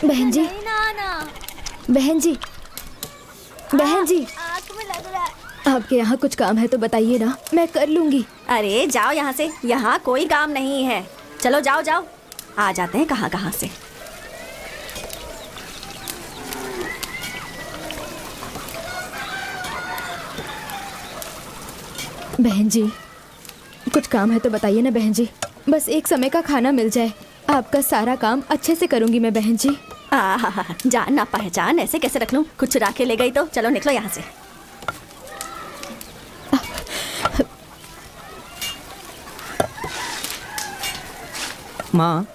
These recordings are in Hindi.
बहन जी, बहन जी, बहन जी, आँख में लग रहा है। आपके यहाँ कुछ काम है तो बताइए ना, मैं कर लूंगी। अरे जाओ यहाँ से, यहाँ कोई काम नहीं है। चलो जाओ जाओ, आ जाते हैं कहाँ कहाँ से। बहन जी, कुछ काम है तो बताइए ना बहन जी, बस एक समय का खाना मिल जाए, आपका सारा काम अच्छे से करूंगी मैं बहन जी। जान ना पहचान ऐसे कैसे रख लूं? कुछ चुरा के ले गई तो चलो निकलो यहाँ से। माँ,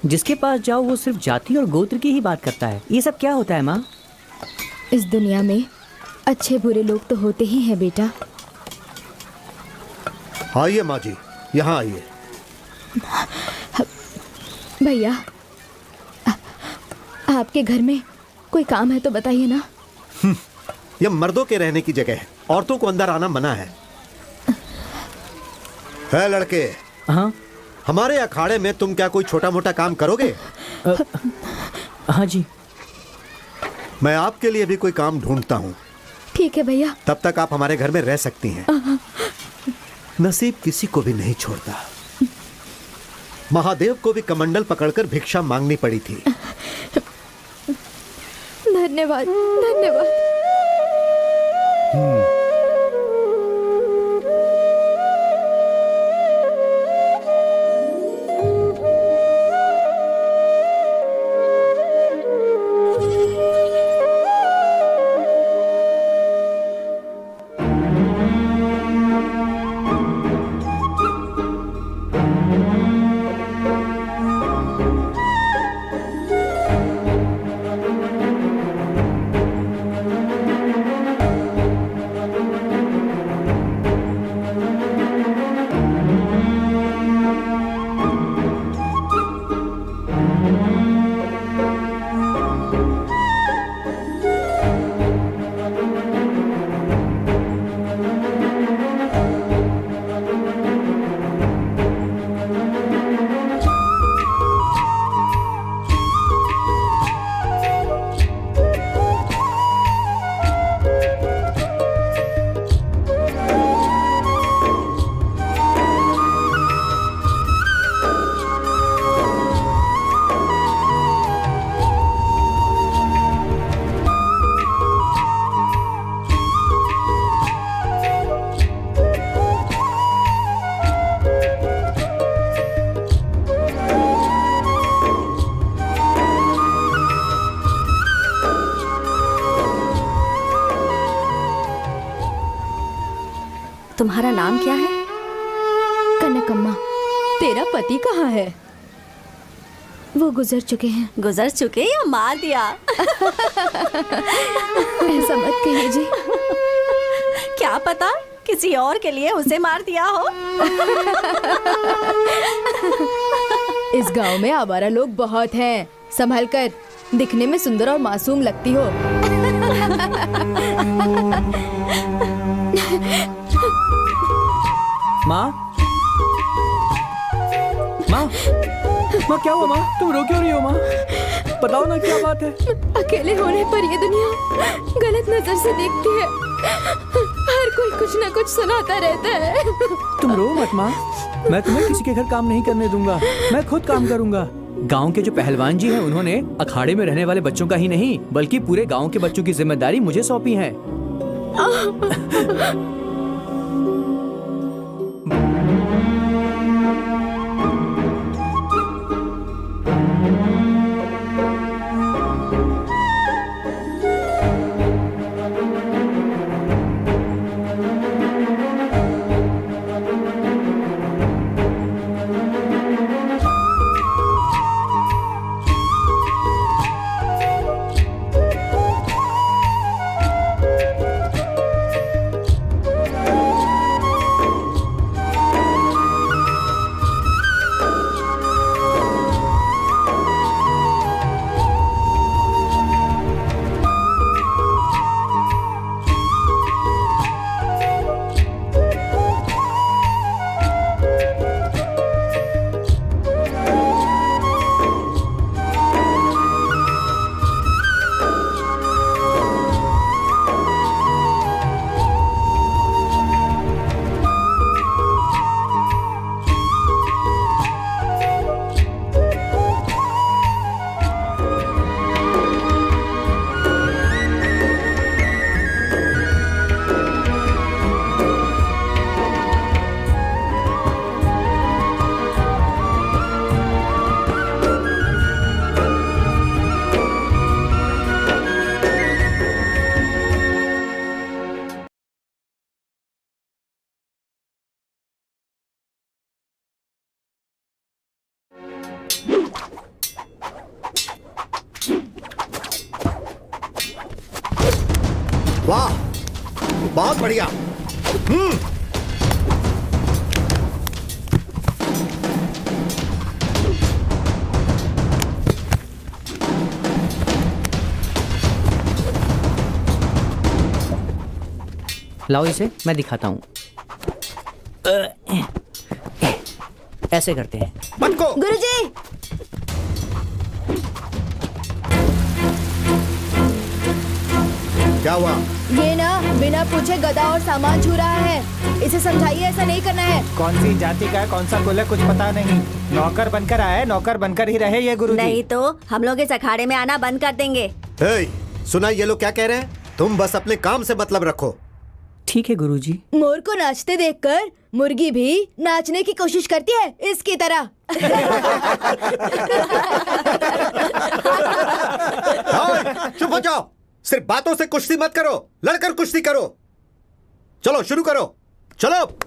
जिसके पास जाओ वो सिर्फ जाति और गोत्र की ही बात करता है। ये सब क्या होता है माँ? इस दुनिया में अच्छे बुरे लोग तो होते ही हैं बेटा। आइए माँ जी, यहाँ आइए। भैया, आपके घर में कोई काम है तो बताइए ना। यह मर्दों के रहने की जगह है, औरतों को अंदर आना मना है। है लड़के, हाँ हमारे अखाड़े में तुम क्या कोई छोटा मोटा काम करोगे? हाँ जी। मैं आपके लिए भी कोई काम ढूंढता हूँ। ठीक है भैया। तब तक आप हमारे घर में रह सकती हैं। नसीब किसी को भी नहीं छोड़ता। महादेव को भी कमंडल पकड़कर भिक्षा मांगनी पड़ी थी। धन्यवाद, धन्यवाद। तुम्हारा नाम क्या है? कनकम्मा। तेरा पति कहाँ है? वो गुजर चुके हैं। गुजर चुके या मार दिया? ऐसा मत कहिए जी। क्या पता किसी और के लिए उसे मार दिया हो। इस गांव में आवारा लोग बहुत हैं, संभल कर। दिखने में सुंदर और मासूम लगती हो। माँ, माँ, माँ क्या हुआ माँ? तुम रो क्यों रही हो माँ? बताओ ना क्या बात है? अकेले होने पर ये दुनिया गलत नजर से देखती है। हर कोई कुछ ना कुछ सुनाता रहता है। तुम रो मत माँ, मैं तुम्हें किसी के घर काम नहीं करने दूंगा। मैं खुद काम करूंगा। गांव के जो पहलवान जी हैं, उन्होंने अखाड़े में रहने वाले बच्चों का ही नहीं बल्कि पूरे गांव के बच्चों की जिम्मेदारी मुझे सौंपी है। वाह, बहुत बढ़िया। लाओ इसे, मैं दिखाता हूँ। ऐसे करते हैं। पटको। गुरुजी, क्या हुआ? ये ना बिना पूछे गधा और सामान छू रहा है। इसे समझाइए ऐसा नहीं करना है। कौन सी जाति का है, कौन सा कुल है, कुछ पता नहीं। नौकर बनकर आया है, नौकर बनकर ही रहे ये गुरुजी। नहीं तो हम लोग इस अखाड़े में आना बंद कर देंगे। हे, सुना ये लोग क्या कह रहे हैं? तुम बस अपने काम से मतलब रखो। ठीक है गुरुजी। मोर को नाचते देखकर मुर्गी भी नाचने की कोशिश करती है, इसकी तरह। चुप हो जाओ। सिर्फ बातों से कुश्ती मत करो, लड़कर कुश्ती करो। चलो शुरू करो, चलो।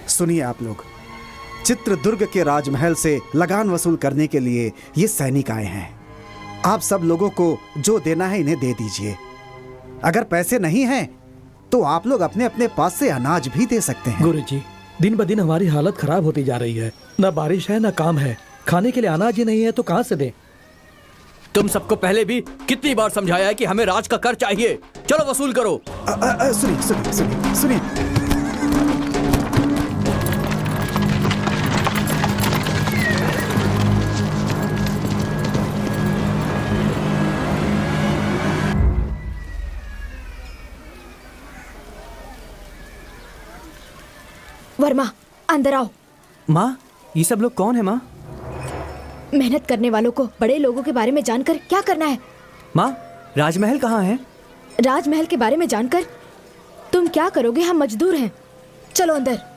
सुनिए आप लोग, चित्रदुर्ग के राजमहल से लगान वसूल करने के लिए ये सैनिक आए हैं। आप सब लोगों को जो देना है इन्हें दे दीजिए। अगर पैसे नहीं हैं तो आप लोग अपने अपने पास से अनाज भी दे सकते हैं। गुरुजी, दिन ब दिन हमारी हालत खराब होती जा रही है। न बारिश है न काम है, खाने के लिए अनाज ही नहीं है तो कहाँ से दें? तुम सबको पहले भी कितनी बार समझाया है कि हमें राज का कर चाहिए। चलो वसूल करो। सुनिए सुनिए सुनिए सुनिए, वर्मा, अंदर आओ। माँ, ये सब लोग कौन है माँ? मेहनत करने वालों को बड़े लोगों के बारे में जानकर क्या करना है? माँ, राजमहल कहाँ है? राजमहल के बारे में जानकर तुम क्या करोगे? हम मजदूर हैं। चलो अंदर।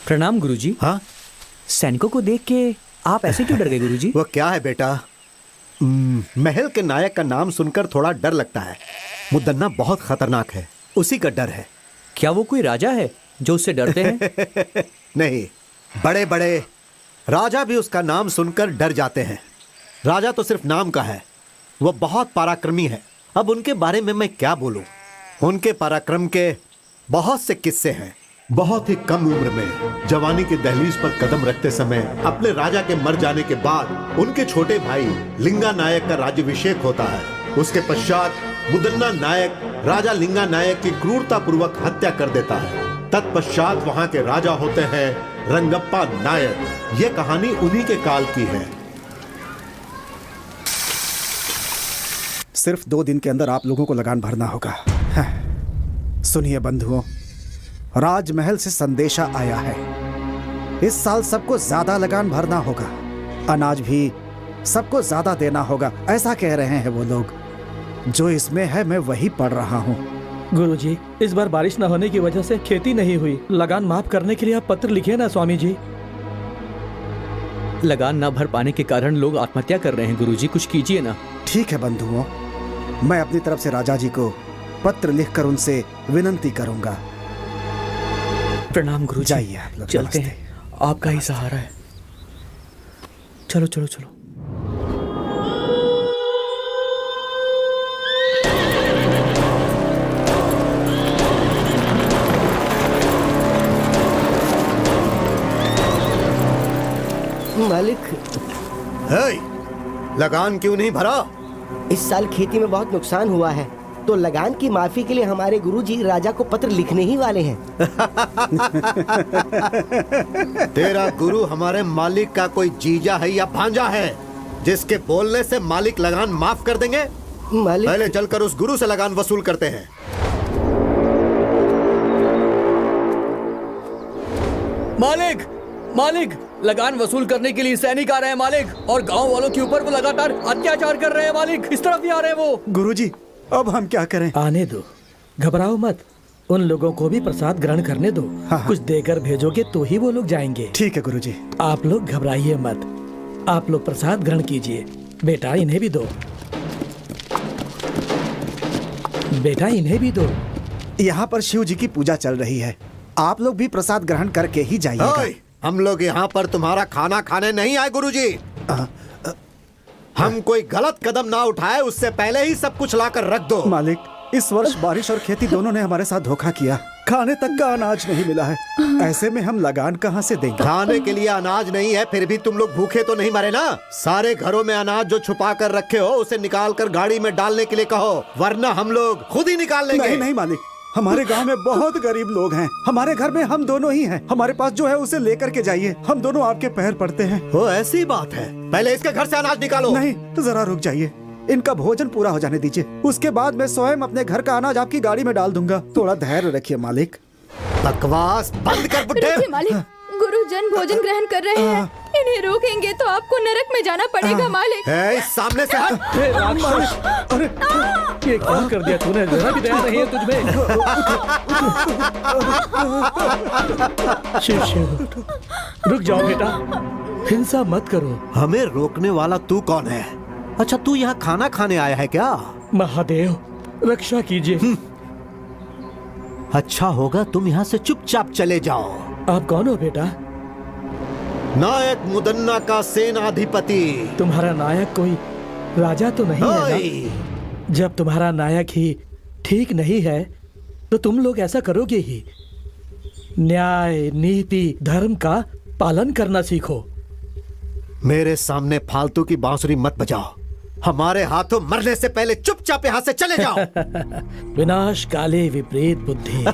प्रणाम गुरुजी। हाँ, सैनिकों को देख के आप ऐसे क्यों डर गए गुरुजी? वो क्या है बेटा, महल के नायक का नाम सुनकर थोड़ा डर लगता है। मुदन्ना बहुत खतरनाक है, उसी का डर है। क्या वो कोई राजा है जो उससे डरते हैं? नहीं, बड़े बड़े राजा भी उसका नाम सुनकर डर जाते हैं। राजा तो सिर्फ नाम का है, वो बहुत पराक्रमी है। अब उनके बारे में मैं क्या बोलूं? उनके पराक्रम के बहुत से किस्से हैं। बहुत ही कम उम्र में जवानी की दहलीज पर कदम रखते समय अपने राजा के मर जाने के बाद उनके छोटे भाई लिंगा नायक का राज्याभिषेक होता है। उसके पश्चात मुदन्ना नायक राजा लिंगा नायक की क्रूरता पूर्वक हत्या कर देता है। तत्पश्चात वहां के राजा होते हैं रंगप्पा नायक। ये कहानी उन्हीं के काल की है। सिर्फ 2 दिन के अंदर आप लोगों को लगान भरना होगा। सुनिए बंधुओं, राजमहल से संदेशा आया है। इस साल सबको ज्यादा लगान भरना होगा। अनाज भी सबको ज्यादा देना होगा, ऐसा कह रहे हैं वो लोग। जो इसमें है मैं वही पढ़ रहा हूँ। गुरुजी, इस बार बारिश न होने की वजह से खेती नहीं हुई। लगान माफ करने के लिए आप पत्र लिखिए ना स्वामी जी। लगान न भर पाने के कारण लोग आत्महत्या कर रहे हैं गुरुजी, कुछ कीजिए ना। ठीक है बंधुओं, मैं अपनी तरफ से राजा जी को पत्र लिखकर उनसे विनंती करूंगा। प्रणाम गुरुजी। जाइए आप लोग, चलते नमस्ते। हैं, आपका ही सहारा है। चलो चलो चलो। मालिक, हे, लगान क्यों नहीं भरा? इस साल खेती में बहुत नुकसान हुआ है, तो लगान की माफी के लिए हमारे गुरुजी राजा को पत्र लिखने ही वाले हैं। तेरा गुरु हमारे मालिक का कोई जीजा है या भांजा है जिसके बोलने से मालिक लगान माफ कर देंगे? मालिक, पहले चलकर उस गुरु से लगान वसूल करते हैं। मालिक, मालिक, लगान वसूल करने के लिए सैनिक आ रहे हैं मालिक, और गांव वालों के ऊपर वो लगातार अत्याचार कर रहे हैं मालिक। इस तरफ ही आ रहे हैं वो। गुरुजी, अब हम क्या करें? आने दो, घबराओ मत। उन लोगों को भी प्रसाद ग्रहण करने दो। हाँ। कुछ देकर भेजोगे तो ही वो लोग जाएंगे। ठीक है गुरुजी। आप लोग घबराइए मत, आप लोग प्रसाद ग्रहण कीजिए। बेटा इन्हें भी दो, बेटा इन्हें भी दो। यहाँ पर शिव जी की पूजा चल रही है, आप लोग भी प्रसाद ग्रहण करके ही जाइएगा। ओए, हम लोग यहाँ पर तुम्हारा खाना खाने नहीं आए गुरुजी। हम कोई गलत कदम ना उठाए उससे पहले ही सब कुछ लाकर रख दो। मालिक, इस वर्ष बारिश और खेती दोनों ने हमारे साथ धोखा किया। खाने तक का अनाज नहीं मिला है, ऐसे में हम लगान कहाँ से देंगे? खाने के लिए अनाज नहीं है, फिर भी तुम लोग भूखे तो नहीं मरे ना? सारे घरों में अनाज जो छुपा कर रखे हो उसे निकाल कर गाड़ी में डालने के लिए कहो, वरना हम लोग खुद ही निकाल लेंगे। नहीं नहीं मालिक, हमारे गांव में बहुत गरीब लोग हैं। हमारे घर में हम दोनों ही हैं। हमारे पास जो है उसे लेकर के जाइए, हम दोनों आपके पैर पड़ते हैं। वो ऐसी बात है, पहले इसके घर से अनाज निकालो। नहीं, जरा रुक जाइए, इनका भोजन पूरा हो जाने दीजिए, उसके बाद मैं स्वयं अपने घर का अनाज आपकी गाड़ी में डाल दूंगा। थोड़ा धैर्य रखिए मालिक। बकवास बंद कर बुड्ढे। रुकिए मालिक, गुरुजन भोजन ग्रहण कर रहे हैं, इन्हें रोकेंगे तो आपको नरक में जाना पड़ेगा मालिक। है, इस सामने से हट। हे राक्षस, अरे ये क्या कर दिया तूने? जरा भी दया नहीं है तुझमें। शिव शिव, रुक जाओ बेटा, हिंसा मत करो। हमें रोकने वाला तू कौन है? अच्छा, तू यहाँ खाना खाने आया है क्या? महादेव, रक्षा कीजिए। अच्छा होगा तुम यहाँ से चुपचाप चले जाओ। आप कौन हो बेटा? नायक मुदन्ना का सेनाधिपति। तुम्हारा नायक कोई राजा तो नहीं है ओए, ना? जब तुम्हारा नायक ही ठीक नहीं है तो तुम लोग ऐसा करोगे ही। न्याय, नीति, धर्म का पालन करना सीखो। मेरे सामने फालतू की बांसुरी मत बजाओ। हमारे हाथों मरने से पहले चुपचाप यहाँ से चले जाओ। विनाश काले विपरीत बुद्धि।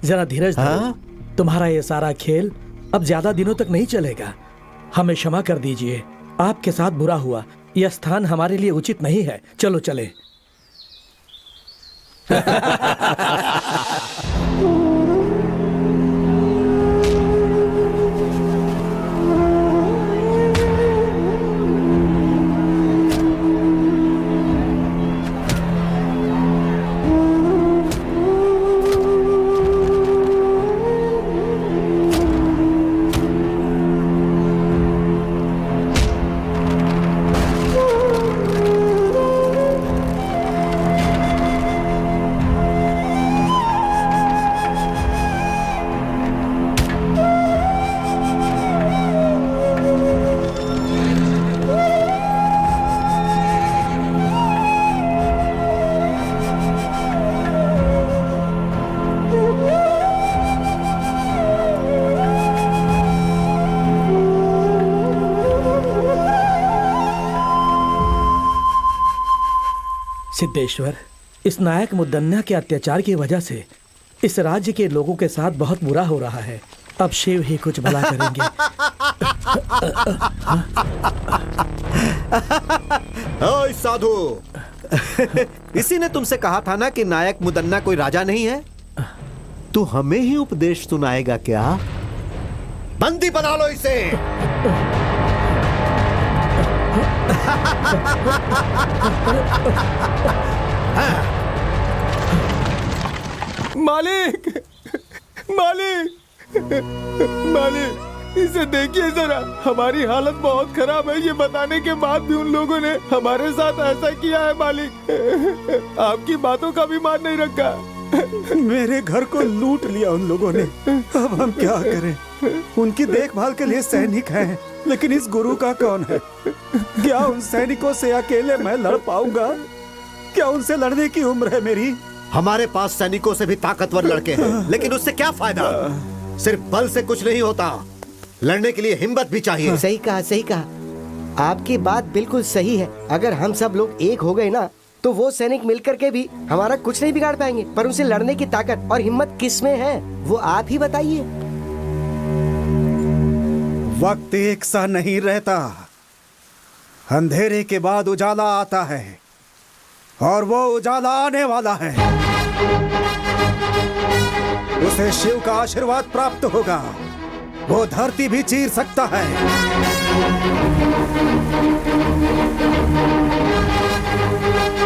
जरा धीरज धरो। हाँ? तुम्हारा ये सारा खेल अब ज्यादा दिनों तक नहीं चलेगा। हमें क्षमा कर दीजिए, आपके साथ बुरा हुआ। यह स्थान हमारे लिए उचित नहीं है, चलो चले। सिद्धेश्वर, इस नायक मुदन्ना के अत्याचार की वजह से इस राज्य के लोगों के साथ बहुत बुरा हो रहा है। अब शिव ही कुछ भला करेंगे। ओए साधु, इसी ने तुमसे कहा था ना कि नायक मुदन्ना कोई राजा नहीं है? तू हमें ही उपदेश सुनाएगा क्या? बंदी बना लो इसे। मालिक, मालिक, मालिक, इसे देखिए जरा, हमारी हालत बहुत खराब है। ये बताने के बाद भी उन लोगों ने हमारे साथ ऐसा किया है मालिक। आपकी बातों का भी मान नहीं रखा। मेरे घर को लूट लिया उन लोगों ने। अब हम क्या करें? उनकी देखभाल के लिए सैनिक हैं, लेकिन इस गुरु का कौन है? क्या उन सैनिकों से अकेले मैं लड़ पाऊंगा? क्या उनसे लड़ने की उम्र है मेरी? हमारे पास सैनिकों से भी ताकतवर लड़के हैं, लेकिन उससे क्या फायदा? सिर्फ बल से कुछ नहीं होता, लड़ने के लिए हिम्मत भी चाहिए। सही कहा, सही कहा। आपकी बात बिल्कुल सही है। अगर हम सब लोग एक हो गए ना, तो वो सैनिक मिलकर के भी हमारा कुछ नहीं बिगाड़ पाएंगे। पर उनसे लड़ने की ताकत और हिम्मत किस में है, वो आप ही बताइए। वक्त एक सा नहीं रहता। अंधेरे के बाद उजाला आता है, और वो उजाला आने वाला है। उसे शिव का आशीर्वाद प्राप्त होगा। वो धरती भी चीर सकता है।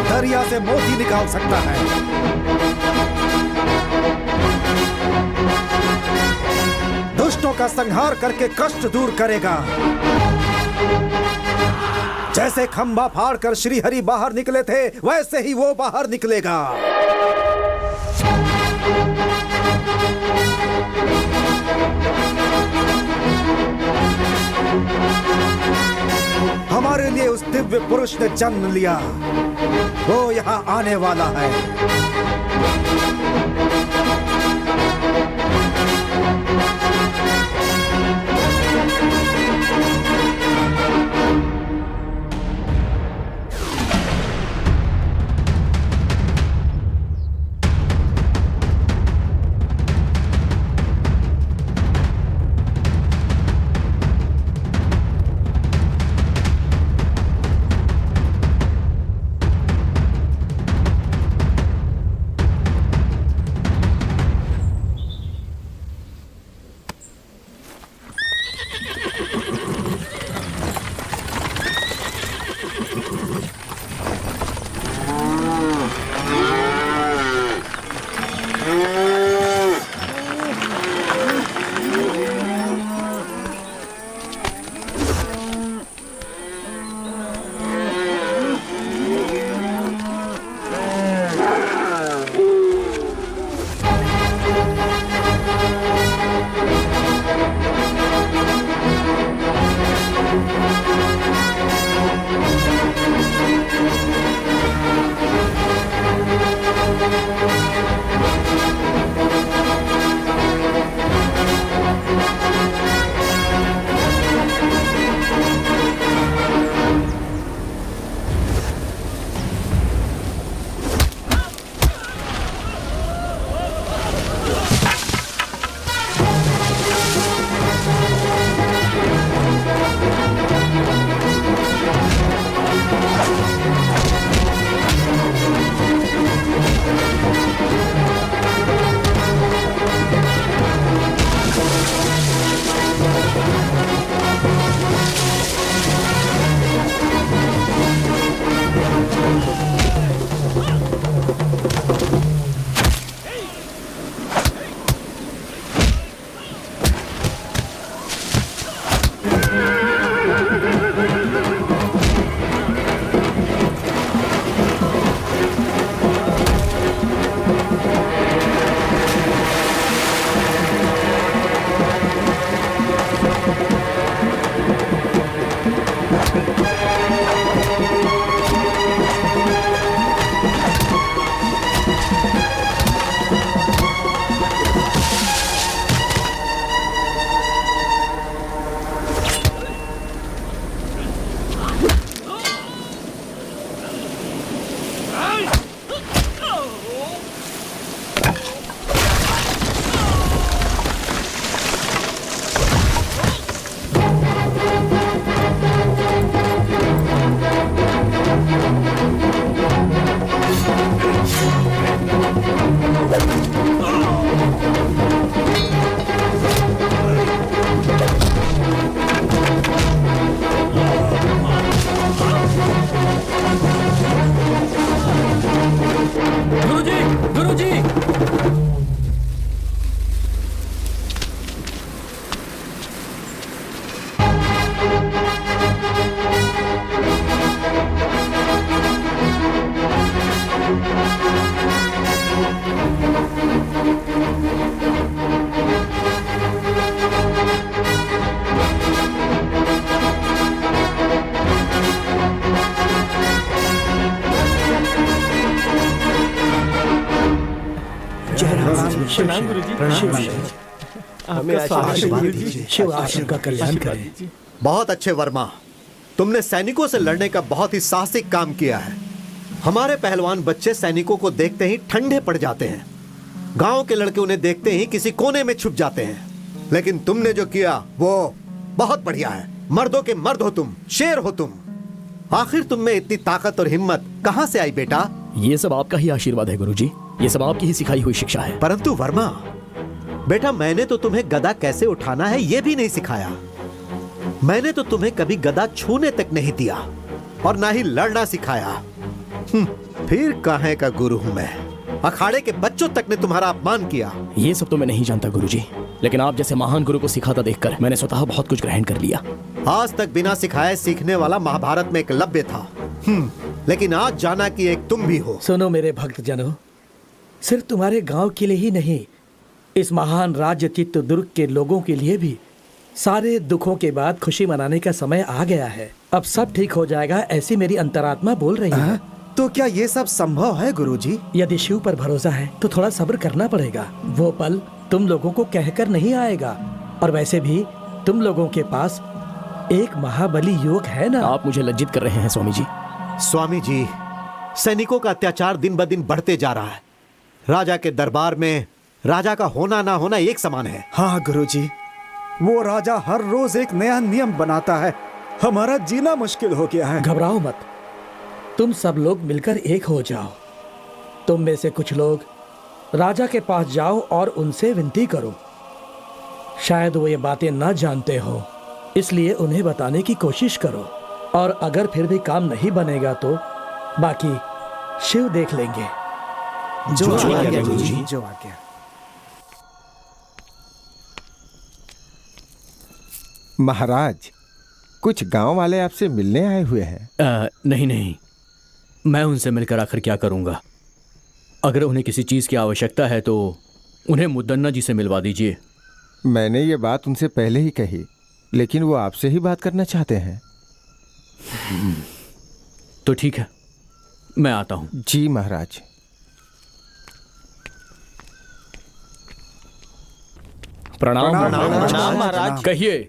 दरिया से मोती निकाल सकता है। दुष्टों का संहार करके कष्ट दूर करेगा। जैसे खंभा फाड़कर श्री हरि बाहर निकले थे, वैसे ही वो बाहर निकलेगा। हमारे लिए उस दिव्य पुरुष ने जन्म लिया। वो यहाँ आने वाला है। शिव आप सबका कल्याण करे। बहुत अच्छे वर्मा, तुमने सैनिकों से लड़ने का बहुत ही साहसिक काम किया है। हमारे पहलवान बच्चे सैनिकों को देखते ही ठंडे पड़ जाते हैं। गांव के लड़के उन्हें देखते ही किसी कोने में छुप जाते हैं। लेकिन तुमने जो किया वो बहुत बढ़िया है। मर्दों के मर्द हो तुम, शेर हो तुम। आखिर तुम में इतनी ताकत और हिम्मत कहां से आई बेटा? ये सब आपका ही आशीर्वाद है गुरुजी। ये सब आपकी ही सिखाई हुई शिक्षा है। परंतु वर्मा बेटा, मैंने तो तुम्हें गदा कैसे उठाना है ये भी नहीं सिखाया। मैंने तो तुम्हें कभी गदा छूने तक नहीं दिया और ना ही लड़ना सिखाया। फिर काहे का गुरु हूं मैं? अखाड़े के बच्चों तक ने तुम्हारा अपमान किया। ये सब तो मैं नहीं जानता गुरुजी, लेकिन आप जैसे महान गुरु को सिखाता देखकर मैंने स्वतः बहुत कुछ ग्रहण कर लिया। आज तक बिना सिखाए सीखने वाला महाभारत में एकलव्य था, लेकिन आज जाना कि एक तुम भी हो। सुनो मेरे भक्त जनों, सिर्फ तुम्हारे गांव के लिए ही नहीं, इस महान राज्य चित्रदुर्ग के लोगों के लिए भी सारे दुखों के बाद खुशी मनाने का समय आ गया है। अब सब ठीक हो जाएगा, ऐसी मेरी अंतरात्मा बोल रही है। तो क्या ये सब संभव है गुरुजी? यदि शिव पर भरोसा है तो थोड़ा सब्र करना पड़ेगा। वो पल तुम लोगों को कहकर नहीं आएगा। और वैसे भी तुम लोगों के पास एक महाबली युवक है ना। आप मुझे लज्जित कर रहे हैं स्वामी जी। स्वामी जी, सैनिकों का अत्याचार दिन ब दिन बढ़ते जा रहा है। राजा के दरबार में राजा का होना ना होना एक समान है। हाँ गुरुजी, वो राजा हर रोज एक नया नियम बनाता है। हमारा जीना मुश्किल हो गया है। घबराओ मत, तुम सब लोग मिलकर एक हो जाओ। तुम में से कुछ लोग राजा के पास जाओ और उनसे विनती करो। शायद वो ये बातें न जानते हो, इसलिए उन्हें बताने की कोशिश करो। और अगर फिर भी काम नहीं बनेगा तो बाकी शिव देख लेंगे। जो आ गया गुरुजी, जो आ गया। महाराज, कुछ गांव वाले आपसे मिलने आए हुए हैं। नहीं नहीं, मैं उनसे मिलकर आखिर क्या करूंगा। अगर उन्हें किसी चीज की आवश्यकता है तो उन्हें मुद्दन्ना जी से मिलवा दीजिए। मैंने ये बात उनसे पहले ही कही, लेकिन वो आपसे ही बात करना चाहते हैं। तो ठीक है, मैं आता हूं। जी महाराज। प्रणाम महाराज। कहिए,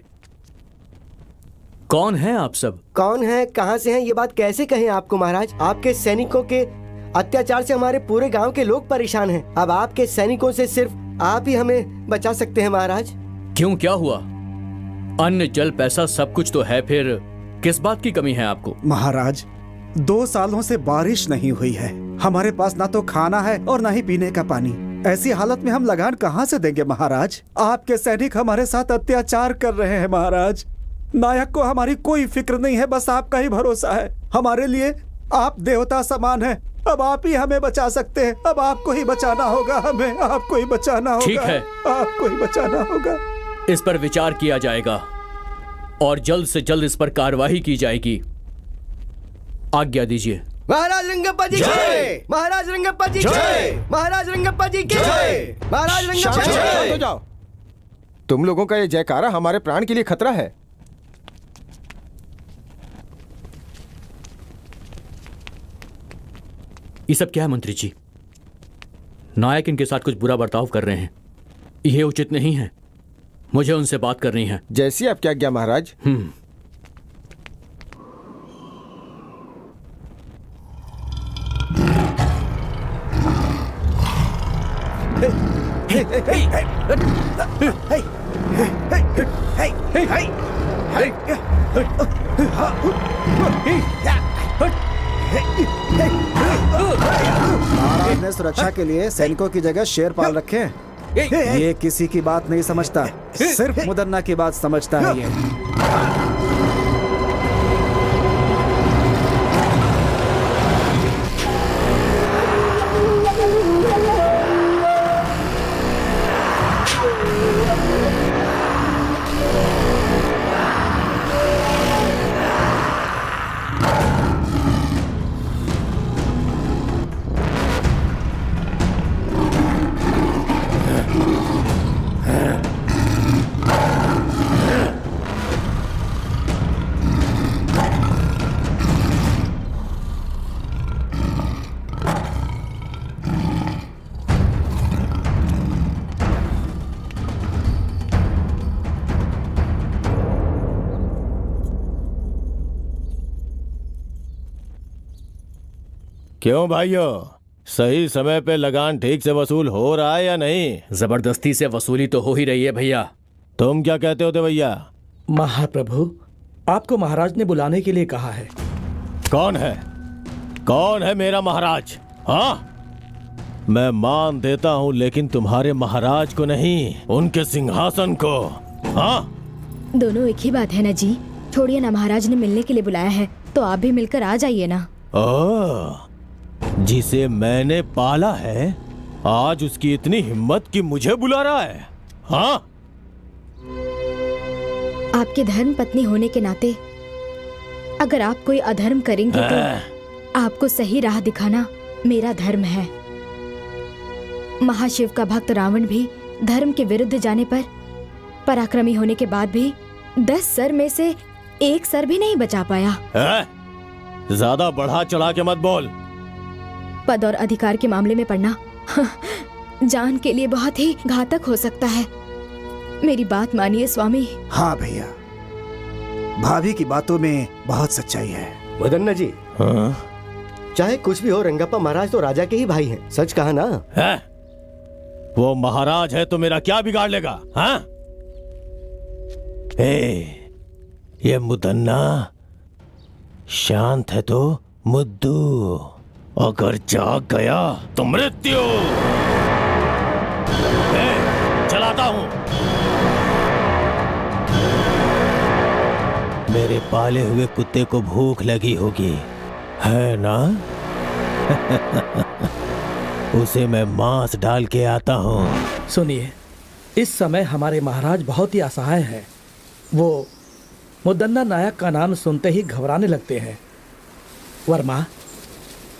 कौन है आप सब? कौन है, कहाँ से हैं, ये बात कैसे कहें आपको महाराज? आपके सैनिकों के अत्याचार से हमारे पूरे गांव के लोग परेशान हैं। अब आपके सैनिकों से सिर्फ आप ही हमें बचा सकते हैं महाराज। क्यों, क्या हुआ? अन्न जल पैसा सब कुछ तो है, फिर किस बात की कमी है आपको? महाराज, 2 सालों से बारिश नहीं हुई है। हमारे पास ना तो खाना है और ना ही पीने का पानी। ऐसी हालत में हम लगान कहाँ से देंगे महाराज? आपके सैनिक हमारे साथ अत्याचार कर रहे हैं महाराज। नायक को हमारी कोई फिक्र नहीं है, बस आपका ही भरोसा है। हमारे लिए आप देवता समान हैं। अब आप ही हमें बचा सकते हैं। अब आपको ही बचाना होगा, हमें आपको ही बचाना होगा। ठीक है, आपको ही बचाना होगा। इस पर विचार किया जाएगा और जल्द से जल्द इस पर कार्यवाही की जाएगी। आज्ञा दीजिए। महाराज रंगप्पा जी की, महाराज रंगप्पा जी की, महाराज रंगप्पा जी की, महाराज रंगप्पा जी की। तो जाओ, तुम लोगों का ये जयकारा हमारे प्राण के लिए खतरा है। ये सब क्या है मंत्री जी? नायक इनके साथ कुछ बुरा बर्ताव कर रहे हैं, यह उचित नहीं है। मुझे उनसे बात करनी है। जैसी आपकी आज्ञा महाराज। महाराज ने सुरक्षा के लिए सैनिकों की जगह शेर पाल रखे हैं। ये किसी की बात नहीं समझता, सिर्फ मुदन्ना की बात समझता है ये। क्यों भाइयों, सही समय पे लगान ठीक से वसूल हो रहा है या नहीं? जबरदस्ती से वसूली तो हो ही रही है भैया। तुम क्या कहते हो भैया? महाप्रभु, आपको महाराज ने बुलाने के लिए कहा है। कौन है? कौन है मेरा महाराज? हाँ, मैं मान देता हूँ, लेकिन तुम्हारे महाराज को नहीं, उनके सिंहासन को। हाँ, दोनों एक ही बात है ना जी। छोड़िए ना, महाराज ने मिलने के लिए बुलाया है तो आप भी मिलकर आ जाइए ना। जिसे मैंने पाला है, आज उसकी इतनी हिम्मत कि मुझे बुला रहा है। हाँ, आपके धर्म पत्नी होने के नाते अगर आप कोई अधर्म करेंगे तो आपको सही राह दिखाना मेरा धर्म है। महाशिव का भक्त रावण भी धर्म के विरुद्ध जाने पर पराक्रमी होने के बाद भी 10 सर में से 1 सर भी नहीं बचा पाया। ज्यादा बढ़ा चढ़ा के मत बोल। पद और अधिकार के मामले में पड़ना जान के लिए बहुत ही घातक हो सकता है। मेरी बात मानिए स्वामी। हाँ भैया, भाभी की बातों में बहुत सच्चाई है। मदन्ना जी, चाहे कुछ भी हो, रंगप्पा महाराज तो राजा के ही भाई हैं। सच कहा ना? है? वो महाराज है तो मेरा क्या बिगाड़ लेगा? हाँ? ये मुदन्ना शांत है तो मुद्दू, अगर जाग गया तो मृत्यु। चलाता हूं। मेरे पाले हुए कुत्ते को भूख लगी होगी, है ना? उसे मैं मांस डाल के आता हूँ। सुनिए, इस समय हमारे महाराज बहुत ही असहाय हैं। वो मुदन्ना नायक का नाम सुनते ही घबराने लगते हैं। वर्मा,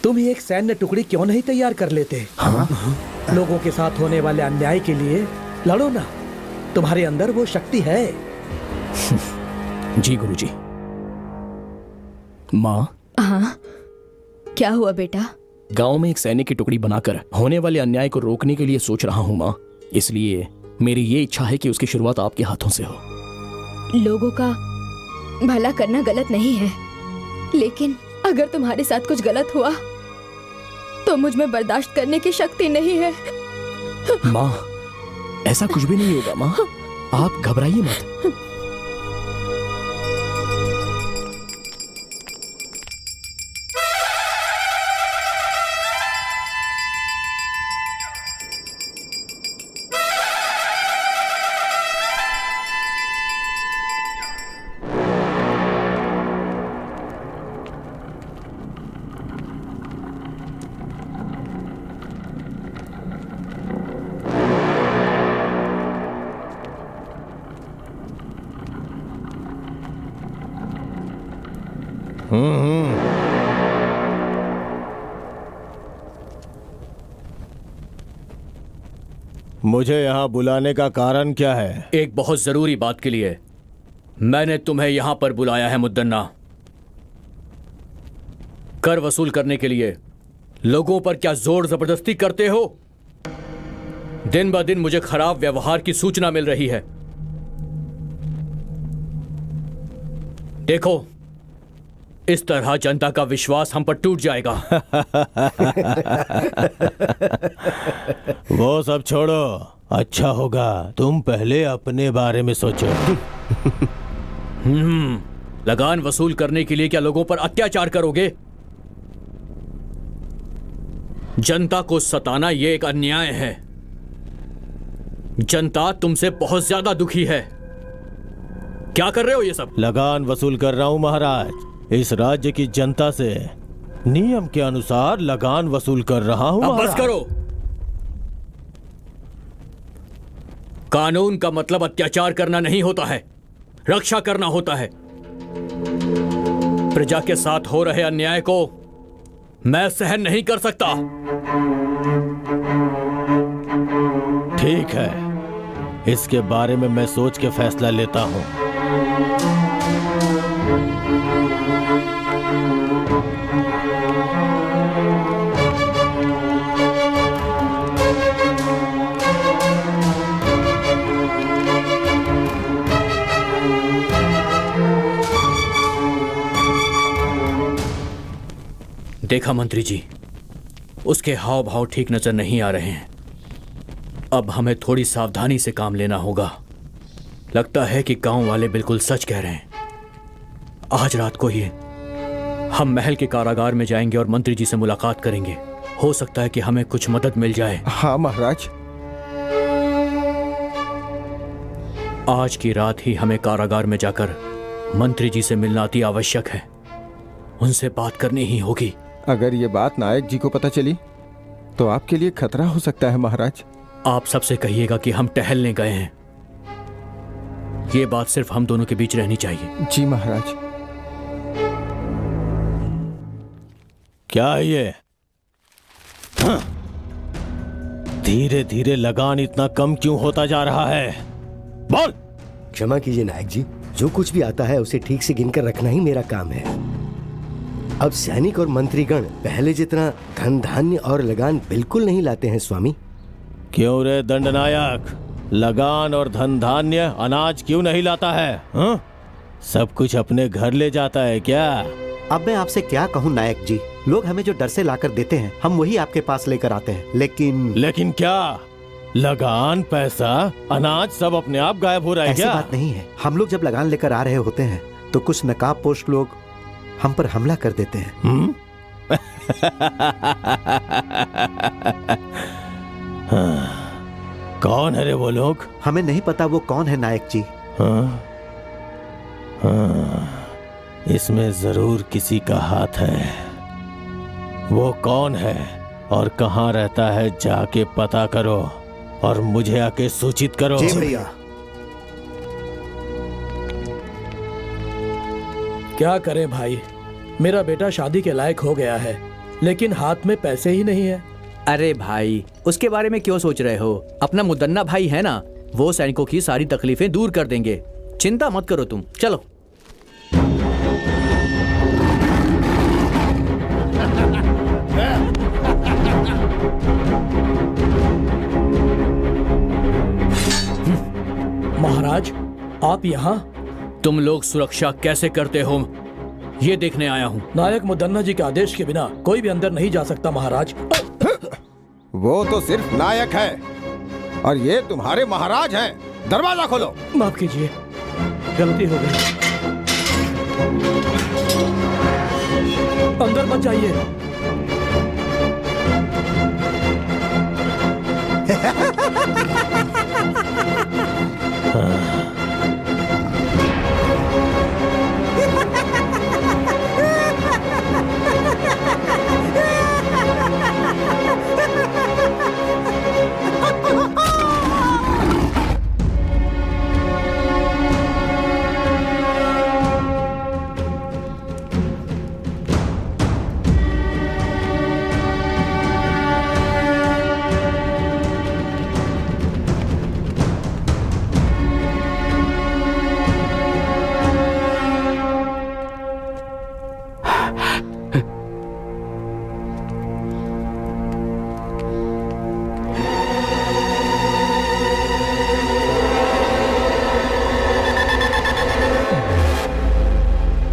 तुम ही एक सैन्य टुकड़ी क्यों नहीं तैयार कर लेते? हाँ? लोगों के साथ होने वाले अन्याय के लिए लड़ो ना, तुम्हारे अंदर वो शक्ति है। जी गुरुजी। माँ, हाँ, क्या हुआ बेटा? गांव में एक सैनिक की टुकड़ी बनाकर होने वाले अन्याय को रोकने के लिए सोच रहा हूँ माँ। इसलिए मेरी ये इच्छा है कि उसकी शुरुआत आपके हाथों से हो। लोगों का भला करना गलत नहीं है, लेकिन अगर तुम्हारे साथ कुछ गलत हुआ तो मुझ में बर्दाश्त करने की शक्ति नहीं है। माँ, ऐसा कुछ भी नहीं होगा माँ, आप घबराइए मत। मुझे यहाँ बुलाने का कारण क्या है? एक बहुत जरूरी बात के लिए मैंने तुम्हें यहां पर बुलाया है मुद्दन्ना। कर वसूल करने के लिए लोगों पर क्या जोर जबरदस्ती करते हो? दिन ब दिन मुझे खराब व्यवहार की सूचना मिल रही है। देखो, इस तरह जनता का विश्वास हम पर टूट जाएगा। वो सब छोड़ो, अच्छा होगा तुम पहले अपने बारे में सोचो। लगान वसूल करने के लिए क्या लोगों पर अत्याचार करोगे? जनता को सताना ये एक अन्याय है। जनता तुमसे बहुत ज्यादा दुखी है। क्या कर रहे हो ये सब? लगान वसूल कर रहा हूं महाराज। इस राज्य की जनता से नियम के अनुसार लगान वसूल कर रहा हूं। अब बस करो। कानून का मतलब अत्याचार करना नहीं होता है, रक्षा करना होता है। प्रजा के साथ हो रहे अन्याय को मैं सहन नहीं कर सकता। ठीक है, इसके बारे में मैं सोच के फैसला लेता हूं। देखा मंत्री जी, उसके हाव भाव ठीक नजर नहीं आ रहे हैं। अब हमें थोड़ी सावधानी से काम लेना होगा। लगता है कि गांव वाले बिल्कुल सच कह रहे हैं। आज रात को ही हम महल के कारागार में जाएंगे और मंत्री जी से मुलाकात करेंगे। हो सकता है कि हमें कुछ मदद मिल जाए। हाँ महाराज। आज की रात ही हमें कारागार में जाकर मंत्री जी से मिलना अति आवश्यक है। उनसे बात करनी ही होगी। अगर ये बात नायक जी को पता चली तो आपके लिए खतरा हो सकता है महाराज। आप सबसे कहिएगा कि हम टहलने गए हैं। ये बात सिर्फ हम दोनों के बीच रहनी चाहिए। जी महाराज। क्या है ये? धीरे धीरे लगान इतना कम क्यों होता जा रहा है? बोल। क्षमा कीजिए नायक जी, जो कुछ भी आता है उसे ठीक से गिनकर रखना ही मेरा काम है। अब सैनिक और मंत्रीगण पहले जितना धन धान्य और लगान बिल्कुल नहीं लाते हैं स्वामी। क्यों रे दंडनायक, लगान और धन धान्य अनाज क्यों नहीं लाता है? हा? सब कुछ अपने घर ले जाता है क्या? अब मैं आपसे क्या कहूँ नायक जी, लोग हमें जो डर से लाकर देते हैं हम वही आपके पास लेकर आते हैं। लेकिन क्या लगान, पैसा, अनाज सब अपने आप गायब हो रहा है ऐसी क्या? बात नहीं है। हम लोग जब लगान लेकर आ रहे होते हैं तो कुछ नकाबपोश लोग हम पर हमला कर देते हैं। कौन है रे वो लोग? हमें नहीं पता वो कौन है नायक जी। इसमें जरूर किसी का हाथ है। वो कौन है और कहाँ रहता है जाके पता करो और मुझे आके सूचित करो। जी भैया। क्या करें भाई, मेरा बेटा शादी के लायक हो गया है लेकिन हाथ में पैसे ही नहीं है। अरे भाई, उसके बारे में क्यों सोच रहे हो? अपना मुदन्ना भाई है ना, वो सैनिकों की सारी तकलीफें दूर कर देंगे। चिंता मत करो तुम, चलो। महाराज, आप यहाँ? तुम लोग सुरक्षा कैसे करते हो ये देखने आया हूँ। नायक मुदन्ना जी के आदेश के बिना कोई भी अंदर नहीं जा सकता महाराज। वो तो सिर्फ नायक है और ये तुम्हारे महाराज हैं। दरवाजा खोलो। माफ कीजिए, गलती हो गई। अंदर मत जाइए।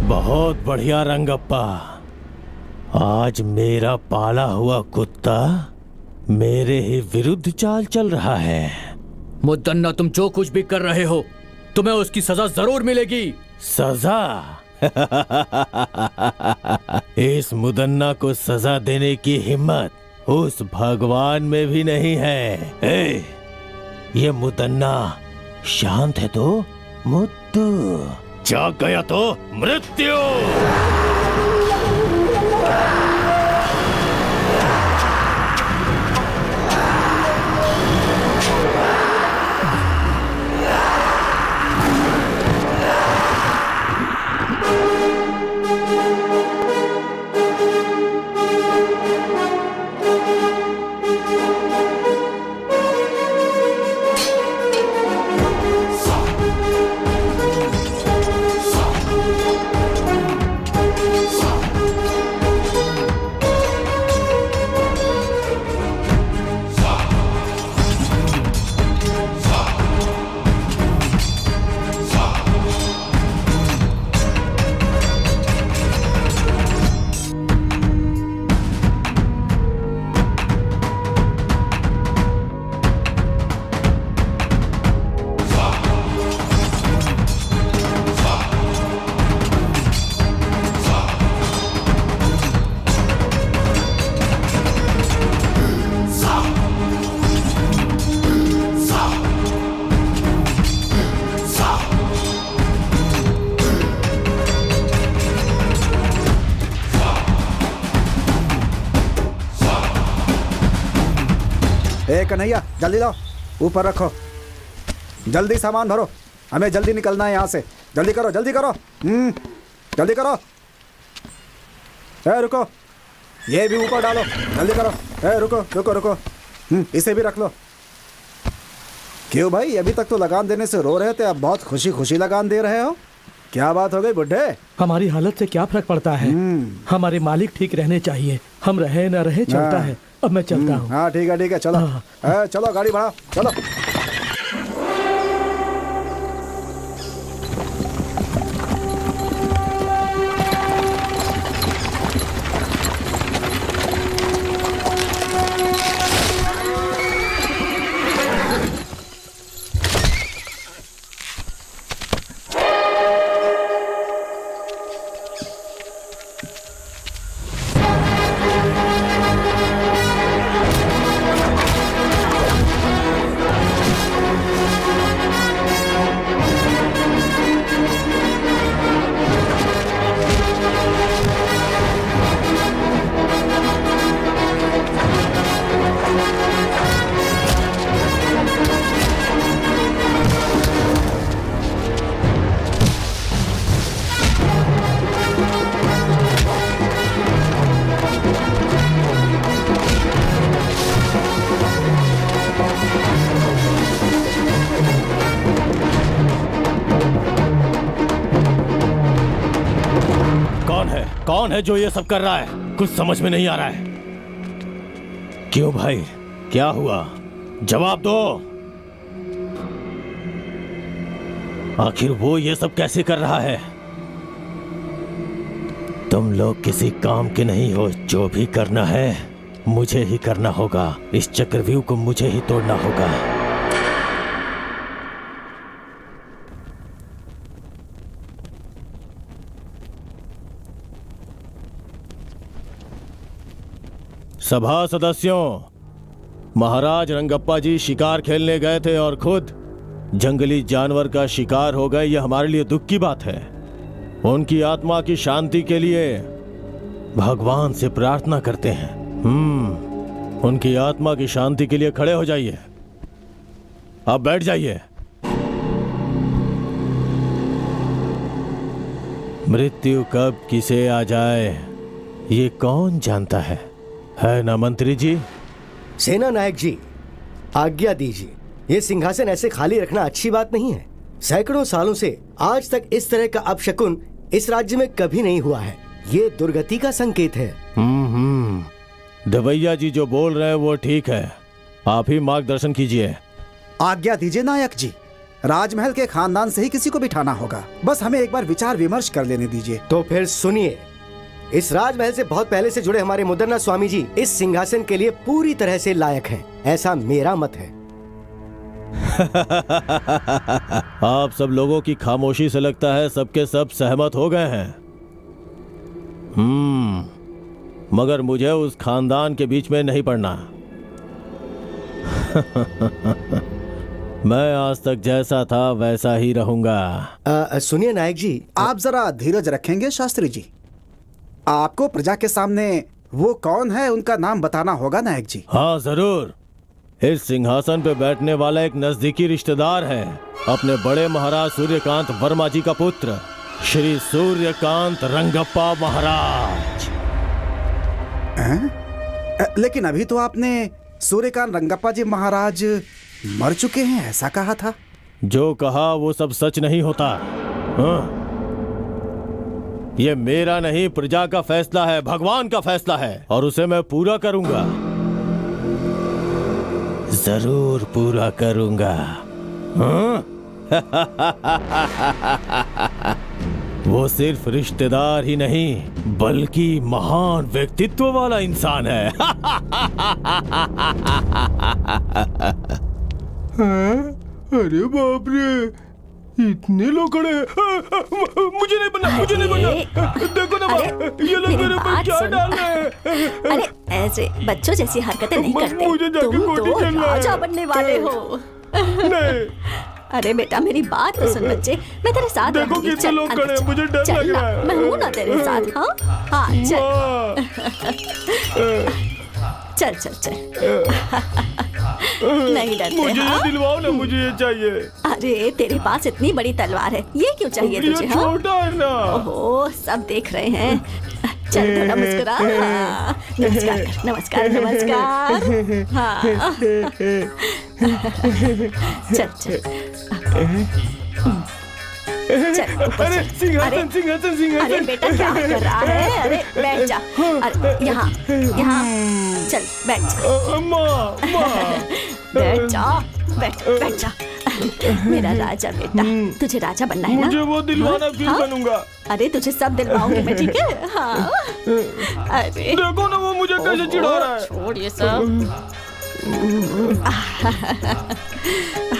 बहुत बढ़िया रंगप्पा, आज मेरा पाला हुआ कुत्ता मेरे ही विरुद्ध चाल चल रहा है। मुदन्ना, तुम जो कुछ भी कर रहे हो तुम्हें उसकी सजा जरूर मिलेगी। सजा? इस मुदन्ना को सजा देने की हिम्मत उस भगवान में भी नहीं है। ये मुदन्ना शांत है तो मुद्दू, जाग गया तो मृत्यु। कन्हैया जल्दी लाओ, ऊपर रखो, जल्दी सामान भरो, हमें जल्दी निकलना है यहाँ से। जल्दी करो, जल्दी करो, जल्दी करो। रुको, ये भी ऊपर डालो, जल्दी करो। रुको रुको रुको, इसे भी रख लो। क्यों भाई, अभी तक तो लगान देने से रो रहे थे, अब बहुत खुशी खुशी लगान दे रहे हो? क्या बात हो गई बुड्ढे? हमारी हालत से क्या फर्क पड़ता है? हमारे मालिक ठीक रहने चाहिए, हम रहे न रहे चलता है। अब मैं चलता हूँ। हाँ ठीक है, चलो। चलो गाड़ी बढ़ाओ, चलो। कौन है जो ये सब कर रहा है? कुछ समझ में नहीं आ रहा है। क्यों भाई, क्या हुआ? जवाब दो। आखिर वो ये सब कैसे कर रहा है? तुम लोग किसी काम के नहीं हो। जो भी करना है मुझे ही करना होगा। इस चक्रव्यूह को मुझे ही तोड़ना होगा। सभा सदस्यों, महाराज रंगप्पा जी शिकार खेलने गए थे और खुद जंगली जानवर का शिकार हो गए। यह हमारे लिए दुख की बात है। उनकी आत्मा की शांति के लिए भगवान से प्रार्थना करते हैं। उनकी आत्मा की शांति के लिए खड़े हो जाइए। अब बैठ जाइए। मृत्यु कब किसे आ जाए ये कौन जानता है ना मंत्री जी? सेना नायक जी, आज्ञा दीजिए। ये सिंहासन ऐसे खाली रखना अच्छी बात नहीं है। सैकड़ों सालों से आज तक इस तरह का अपशकुन इस राज्य में कभी नहीं हुआ है। ये दुर्गति का संकेत है। दवैया जी जो बोल रहे हैं वो ठीक है। आप ही मार्गदर्शन कीजिए। आज्ञा दीजिए नायक जी, राजमहल के खानदान से ही किसी को बिठाना होगा। बस हमें एक बार विचार विमर्श कर लेने दीजिए। तो फिर सुनिए, इस राजमहल से बहुत पहले से जुड़े हमारे मुदन्ना स्वामी जी इस सिंहासन के लिए पूरी तरह से लायक हैं। ऐसा मेरा मत है। आप सब लोगों की खामोशी से लगता है सबके सब सहमत हो गए हैं। मगर मुझे उस खानदान के बीच में नहीं पड़ना। मैं आज तक जैसा था वैसा ही रहूंगा। सुनिए नायक जी, आप जरा धीरज रखेंगे शास्त्री जी? आपको प्रजा के सामने वो कौन है उनका नाम बताना होगा नायक जी। हाँ जरूर। इस सिंहासन पे बैठने वाला एक नजदीकी रिश्तेदार है, अपने बड़े महाराज सूर्यकांत वर्मा जी का पुत्र, श्री सूर्यकांत रंगप्पा महाराज। लेकिन अभी तो आपने सूर्यकांत रंगप्पा जी महाराज मर चुके हैं ऐसा कहा था। जो कहा वो सब सच नहीं होता। हाँ? ये मेरा नहीं, प्रजा का फैसला है, भगवान का फैसला है और उसे मैं पूरा करूंगा। जरूर पूरा करूंगा। हाँ? वो सिर्फ रिश्तेदार ही नहीं बल्कि महान व्यक्तित्व वाला इंसान है। अरे बाप रे, इतने लोग खड़े हैं। मुझे नहीं बनना, मुझे नहीं बनना। देखो ना ये लोग मेरे ऊपर क्या डाल रहे हैं। अरे ऐसे बच्चों जैसी हरकतें नहीं करते। मुझे जाके तुम कोठी तो चलना है। राजा बनने वाले हो। नहीं, अरे बेटा मेरी बात तो सुन बच्चे, मैं तेरे साथ देखो रहूंगी। कितने चल, लोग अंदर खड़े हैं, चल। मुझे डर चल लग ना, रहा है। मैं हूं ना तेरे साथ। हाँ चल चल चल चल। नहीं डरते मुझे ये हाँ? दिलवाओ ना, मुझे ये चाहिए। अरे तेरे पास इतनी बड़ी तलवार है, ये क्यों चाहिए तुझे? ये हाँ? छोटा है ना। ओहो, सब देख रहे हैं। चल थोड़ा मुस्कुरा। हाँ, नमस्कार नमस्कार नमस्कार। हाँ चल चल चल ऊपर अरे चल। सिंहासन सिंहासन अरे सिंहासन। बेटा क्या कर रहा है? अरे बैठ जा। अरे यहाँ यहाँ चल बैठ जा। माँ माँ। बैठ जा, बैठ जा। मेरा राजा बेटा, तुझे राजा बनना है ना? मुझे वो दिलवाना, फिर हाँ? बनूंगा। अरे तुझे सब दिलवाऊंगी मैं, ठीक है? हाँ। अरे देखो ना वो मुझे कैसे चिढ़ा रहा है। छोड़ ये सब।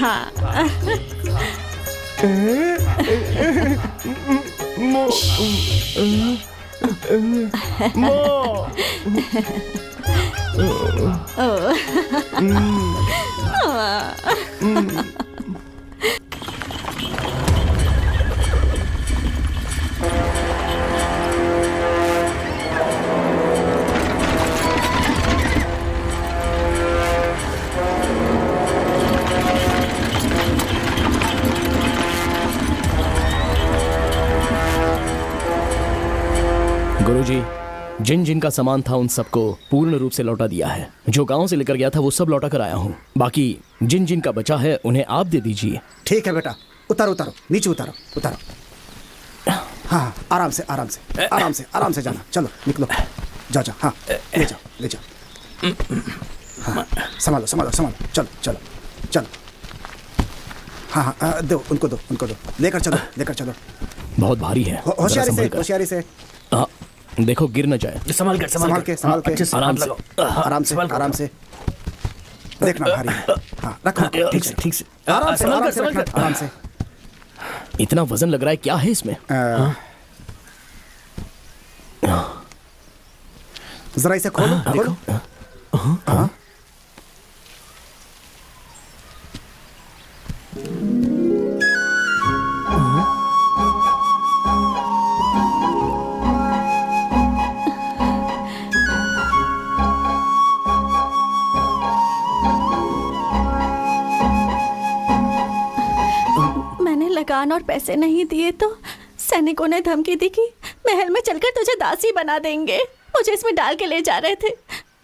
हाँ गुरुजी, जिन जिन का सामान था उन सबको पूर्ण रूप से लौटा दिया है। जो गांव से लेकर गया था वो सब लौटा कर आया हूँ। बाकी जिन जिन का बचा है उन्हें आप दे दीजिए। ठीक है बेटा, उतारो उतारो, नीचे उतारो उतारो। हाँ आराम से आराम से आराम से आराम से जाना। चलो निकलो, जाओ जाओ। हाँ ले जाओ ले जाओ। हाँ संभालो संभालो संभालो। चलो चलो चलो। हाँ हाँ दो उनको, दो उनको, दो लेकर चलो लेकर चलो। बहुत भारी है। होशियारी जरा से संभल कर। होशियारी से। हाँ, देखो गिर न जाए। संभाल के संभाल के आराम से। आराम से आराम से। देखना भारी है। हाँ रखो ठीक से ठीक से। आराम से संभल आराम कर, से संभल रखना, कर। आराम से। इतना वजन लग रहा है, क्या है इसमें? जरा इसे खोलो खोलो। हाँ मैंने लगान और पैसे नहीं दिए तो सैनिकों ने धमकी दी कि महल में चलकर तुझे दासी बना देंगे। मुझे इसमें डाल के ले जा रहे थे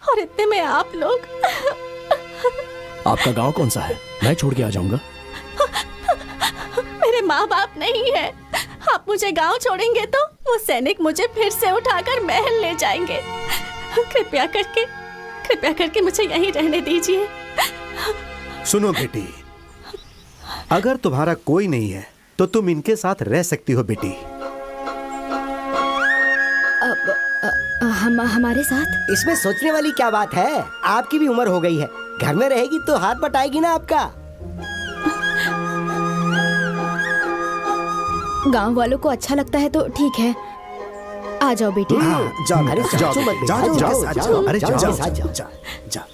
और इतने में आप लोग। आपका गांव कौन सा है? मैं छोड़ के आ जाऊंगा। मेरे माँ बाप नहीं है। आप मुझे गांव छोड़ेंगे तो वो सैनिक मुझे फिर से उठाकर महल ले जाएंगे। कृपया करके मुझे यहीं रहने दीजिए। सुनो बेटी, अगर तुम्हारा कोई नहीं है तो तुम इनके साथ रह सकती हो बेटी। हमारे साथ? इसमें सोचने वाली क्या बात है? आपकी भी उम्र हो गई है, घर में रहेगी तो हाथ बटाएगी ना आपका। गांव वालों को अच्छा लगता है तो ठीक है, आ जाओ बेटी। हाँ जाओ अरे जाओ सोचो मत, जाओ जाओ, जाओ जाओ, अरे जाओ, जाओ जाओ, जाओ जाओ। जाओ।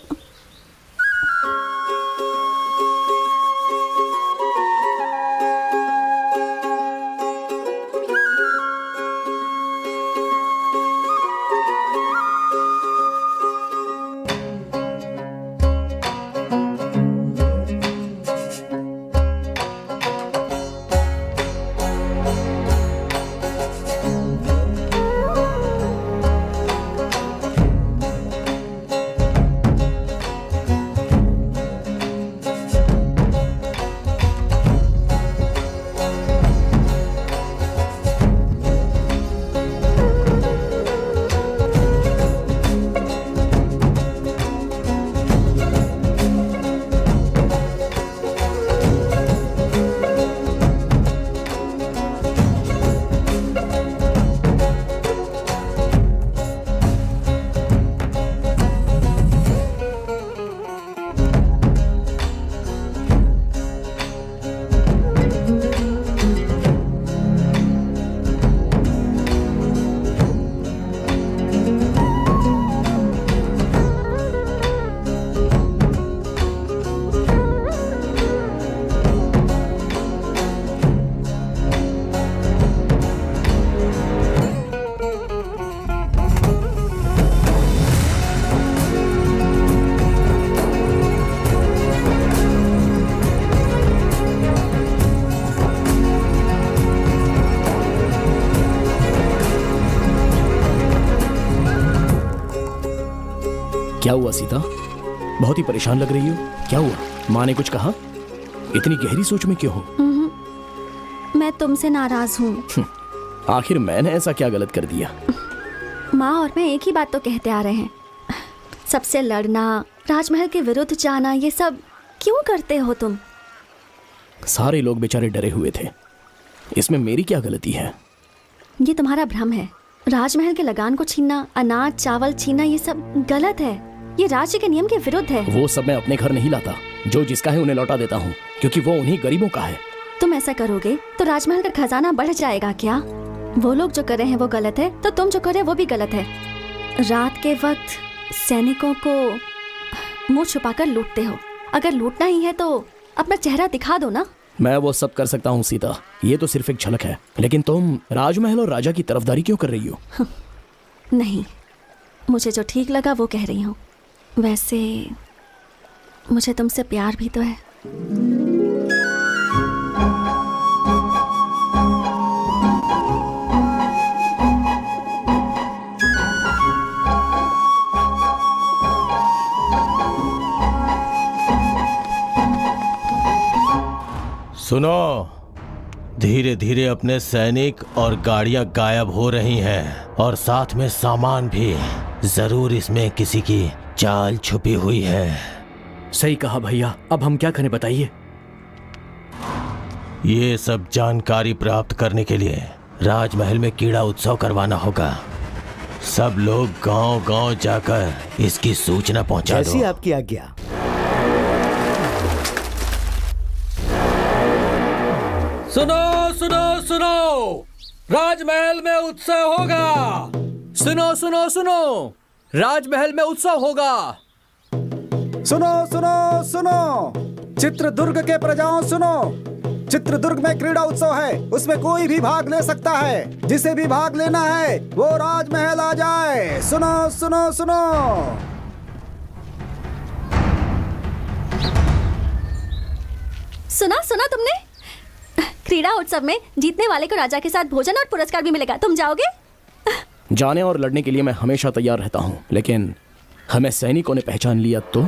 क्या हुआ सीता? बहुत ही परेशान लग रही हो। क्या हुआ? माँ ने कुछ कहा? इतनी गहरी सोच में क्यों हो? मैं तुमसे नाराज हूँ। आखिर मैंने ऐसा क्या गलत कर दिया? माँ और मैं एक ही बात तो कहते आ रहे हैं, सबसे लड़ना, राजमहल के विरुद्ध जाना, ये सब क्यों करते हो तुम? सारे लोग बेचारे डरे हुए थे, इसमें मेरी क्या गलती है? ये तुम्हारा भ्रम है। राजमहल के लगान को छीनना, अनाज चावल छीनना, ये सब गलत है। ये राज्य के नियम के विरुद्ध है। वो सब मैं अपने घर नहीं लाता। जो जिसका है उन्हें लौटा देता हूँ, क्योंकि वो उन्हीं गरीबों का है। तुम ऐसा करोगे तो राजमहल का खजाना बढ़ जाएगा क्या? वो लोग जो कर रहे हैं वो गलत है, तो तुम जो कर रहे हो वो भी गलत है। रात के वक्त सैनिकों को मुंह छुपाकर लूटते हो। अगर लूटना ही है तो अपना चेहरा दिखा दो ना। मैं वो सब कर सकता हूँ सीता, ये तो सिर्फ एक झलक है। लेकिन तुम राजमहल और राजा की तरफदारी क्यों कर रही हो? नहीं, मुझे जो ठीक लगा वो कह रही हूँ। वैसे मुझे तुमसे प्यार भी तो है। सुनो, धीरे धीरे अपने सैनिक और गाड़ियां गायब हो रही हैं और साथ में सामान भी। जरूर इसमें किसी की चाल छुपी हुई है। सही कहा भैया, अब हम क्या करें बताइए? ये सब जानकारी प्राप्त करने के लिए राजमहल में कीड़ा उत्सव करवाना होगा। सब लोग गांव-गांव जाकर इसकी सूचना पहुंचा दो। जैसी आपकी आज्ञा। सुनो सुनो सुनो, राजमहल में उत्सव होगा। सुनो सुनो सुनो, राजमहल में उत्सव होगा। सुनो सुनो सुनो, चित्रदुर्ग के प्रजाओं सुनो, चित्रदुर्ग में क्रीड़ा उत्सव है, उसमें कोई भी भाग ले सकता है। जिसे भी भाग लेना है वो राजमहल आ जाए। सुनो सुनो सुनो। सुना सुना तुमने? क्रीड़ा उत्सव में जीतने वाले को राजा के साथ भोजन और पुरस्कार भी मिलेगा। तुम जाओगे? जाने और लड़ने के लिए मैं हमेशा तैयार रहता हूँ, लेकिन हमें सैनिकों ने पहचान लिया तो?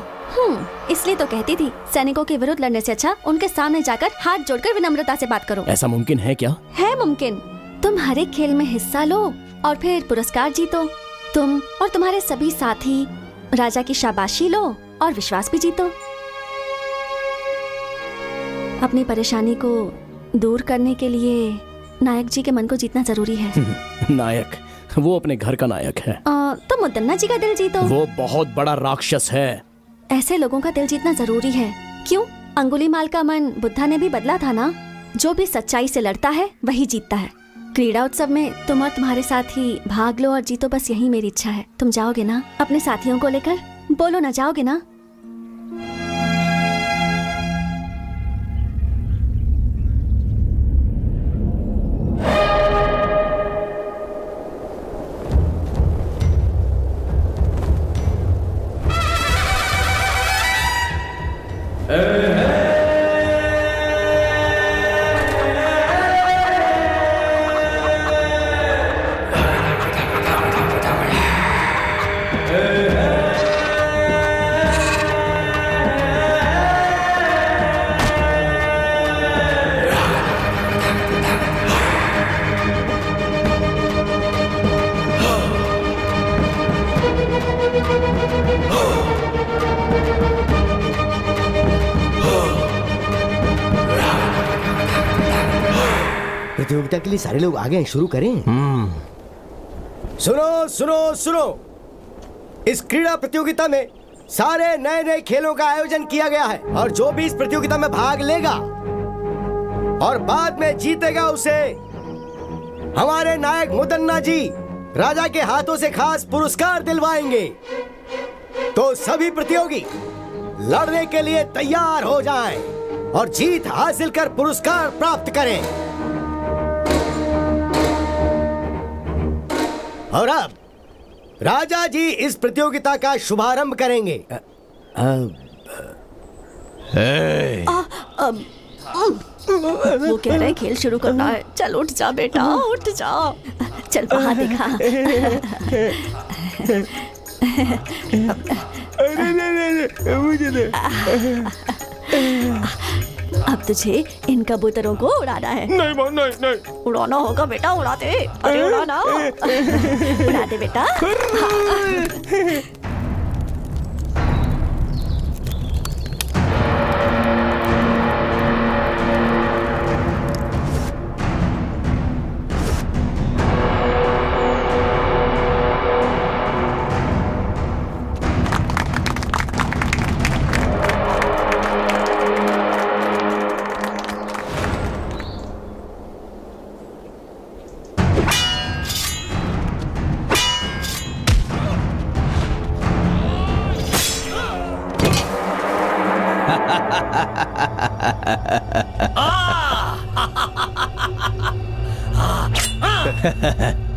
इसलिए तो कहती थी, सैनिकों के विरुद्ध लड़ने से अच्छा उनके सामने जाकर हाथ जोड़कर विनम्रता से बात करो। ऐसा मुमकिन है क्या? है मुमकिन। तुम हर एक खेल में हिस्सा लो और फिर पुरस्कार जीतो। तुम और तुम्हारे सभी साथी राजा की शाबाशी लो और विश्वास भी जीतो। अपनी परेशानी को दूर करने के लिए नायक जी के मन को जीतना जरूरी है। नायक? वो अपने घर का नायक है। तो मुदन्ना जी का दिल जीतो। वो बहुत बड़ा राक्षस है। ऐसे लोगों का दिल जीतना जरूरी है। क्यों? अंगुलीमाल का मन बुद्धा ने भी बदला था ना। जो भी सच्चाई से लड़ता है वही जीतता है। क्रीड़ा उत्सव में तुम और तुम्हारे साथी भाग लो और जीतो, बस यही मेरी इच्छा है। तुम जाओगे ना अपने साथियों को लेकर? बोलो ना, जाओगे ना? प्रतियोगिता के लिए सारे लोग आ गए हैं, शुरू करें? सुनो सुनो सुनो, इस क्रीड़ा प्रतियोगिता में सारे नए नए खेलों का आयोजन किया गया है और जो भी इस प्रतियोगिता में भाग लेगा और बाद में जीतेगा उसे हमारे नायक मुदन्ना जी राजा के हाथों से खास पुरस्कार दिलवाएंगे। तो सभी प्रतियोगी लड़ने के लिए तैयार हो जाएं और जीत हासिल कर पुरस्कार प्राप्त करें। और अब राजा जी इस प्रतियोगिता का शुभारंभ करेंगे। वो कह रहे खेल शुरू करना है। चल उठ जा बेटा, उठ जा। चल वहाँ दिखा। अरे नहीं, मुझे दे। अब तुझे इन कबूतरों को उड़ाना है। नहीं माँ, नहीं। उड़ाना होगा बेटा, उड़ा दे। अरे उड़ाना। उड़ा दे बेटा।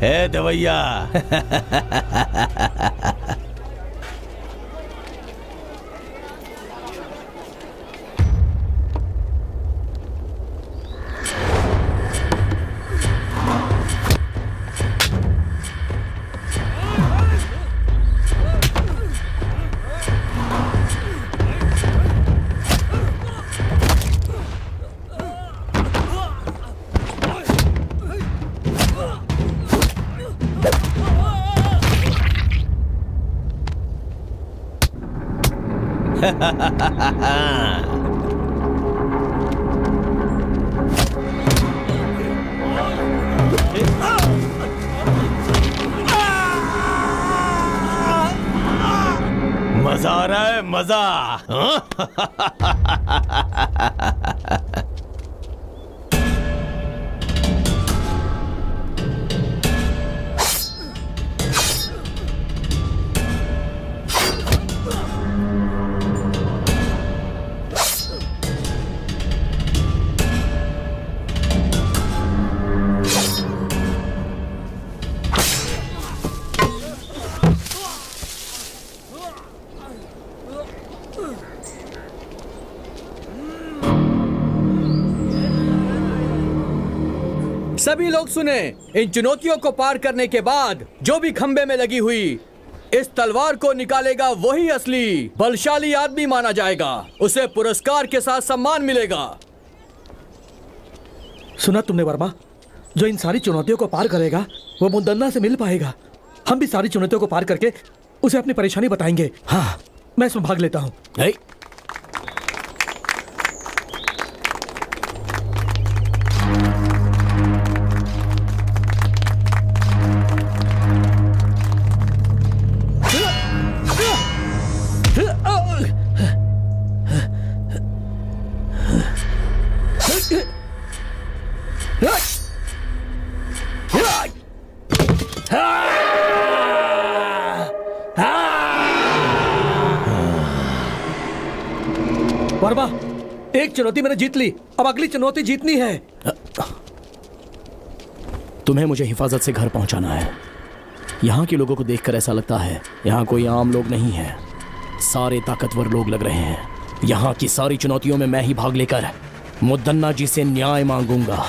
हे दवैया। मजा आ रहा है, मजा। सभी लोग सुने, इन चुनौतियों को पार करने के बाद जो भी खंबे में लगी हुई इस तलवार को निकालेगा वही असली बलशाली आदमी माना जाएगा। उसे पुरस्कार के साथ सम्मान मिलेगा। सुना तुमने वर्मा? जो इन सारी चुनौतियों को पार करेगा वो मुदन्ना से मिल पाएगा। हम भी सारी चुनौतियों को पार करके उसे अपनी परेशानी बताएंगे। हाँ, मैं इसमें भाग लेता हूँ। वर्मा, एक चुनौती मैंने जीत ली, अब अगली चुनौती जीतनी है। तुम्हें मुझे हिफाजत से घर पहुंचाना है। यहाँ के लोगों को देखकर ऐसा लगता है यहाँ कोई आम लोग नहीं है, सारे ताकतवर लोग लग रहे हैं। यहाँ की सारी चुनौतियों में मैं ही भाग लेकर मुदन्ना जी से न्याय मांगूंगा।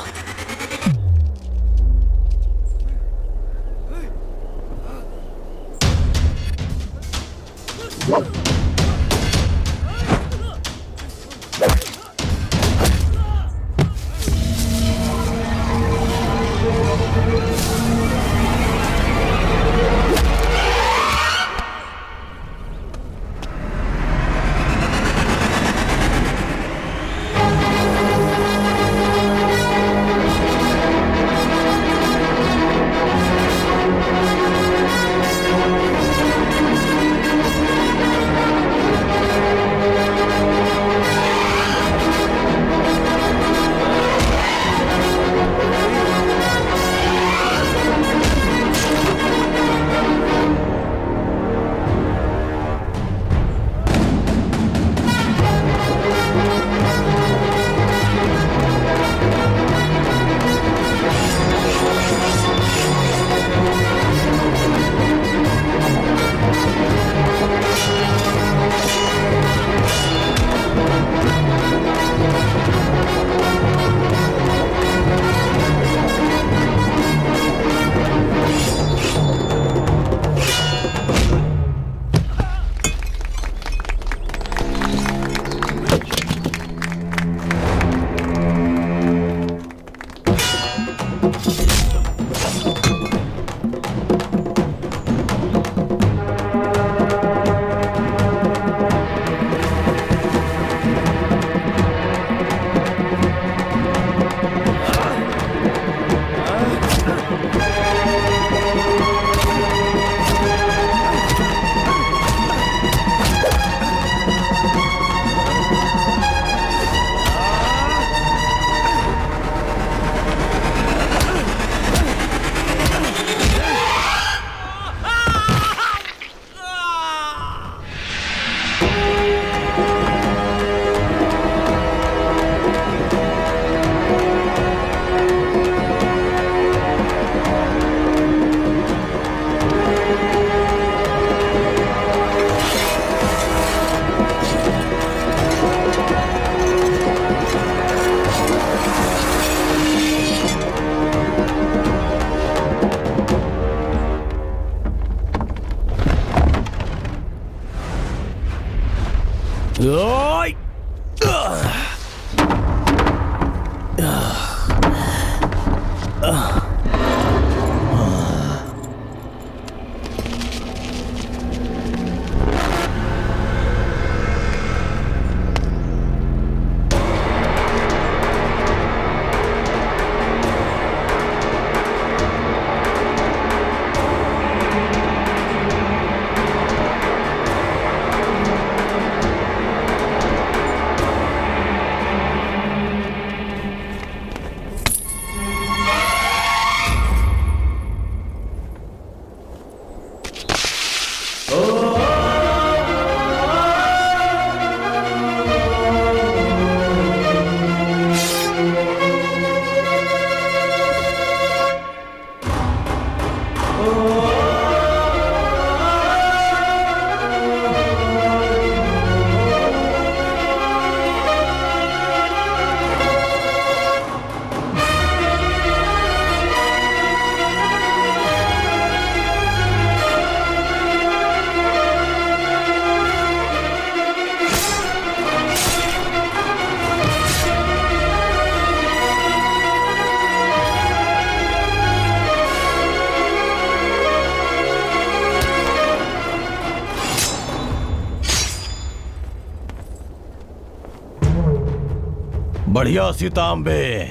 बढ़िया सीतांबे।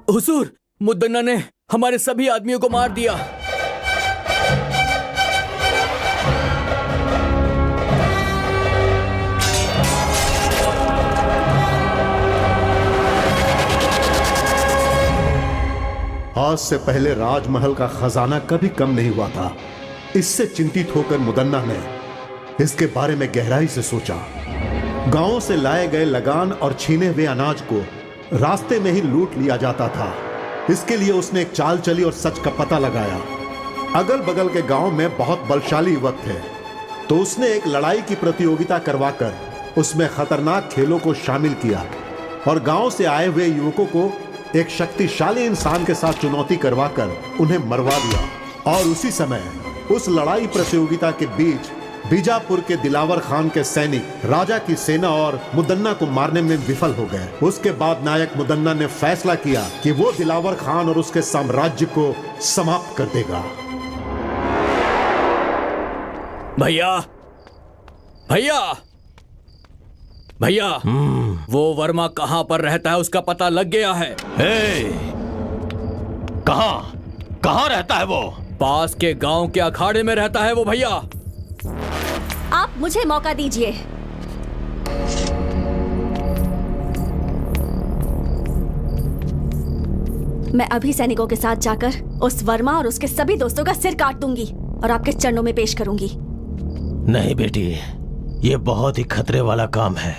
हुजूर, मुद्दन्ना ने हमारे सभी आदमियों को मार दिया। आज से पहले राजमहल का खजाना कभी कम नहीं हुआ था। इससे चिंतित होकर मुदन्ना ने इसके बारे में गहराई से सोचा। गांवों से लाए गए लगान और छीने हुए अनाज को रास्ते में ही लूट लिया जाता था। इसके लिए उसने एक चाल चली और सच का पता लगाया। अगल बगल के गांव में बहुत बलशाली युवक थे, तो उसने एक लड़ाई की प्रतियोगिता करवाकर उसमें खतरनाक खेलों को शामिल किया और गांव से आए हुए युवकों को एक शक्तिशाली इंसान के साथ चुनौती करवाकर उन्हें मरवा दिया। और उसी समय उस लड़ाई प्रतियोगिता के बीच बीजापुर के दिलावर खान के सैनिक राजा की सेना और मुदन्ना को मारने में विफल हो गए। उसके बाद नायक मुदन्ना ने फैसला किया कि वो दिलावर खान और उसके साम्राज्य को समाप्त कर देगा। भैया, भैया, भैया, वो वर्मा कहां पर रहता है उसका पता लग गया है। कहां रहता है वो? पास के गांव के अखाड़े में रहता है वो भैया। आप मुझे मौका दीजिए। मैं अभी सैनिकों के साथ जाकर उस वर्मा और उसके सभी दोस्तों का सिर काट दूंगी और आपके चरणों में पेश करूंगी। नहीं बेटी, ये बहुत ही खतरे वाला काम है।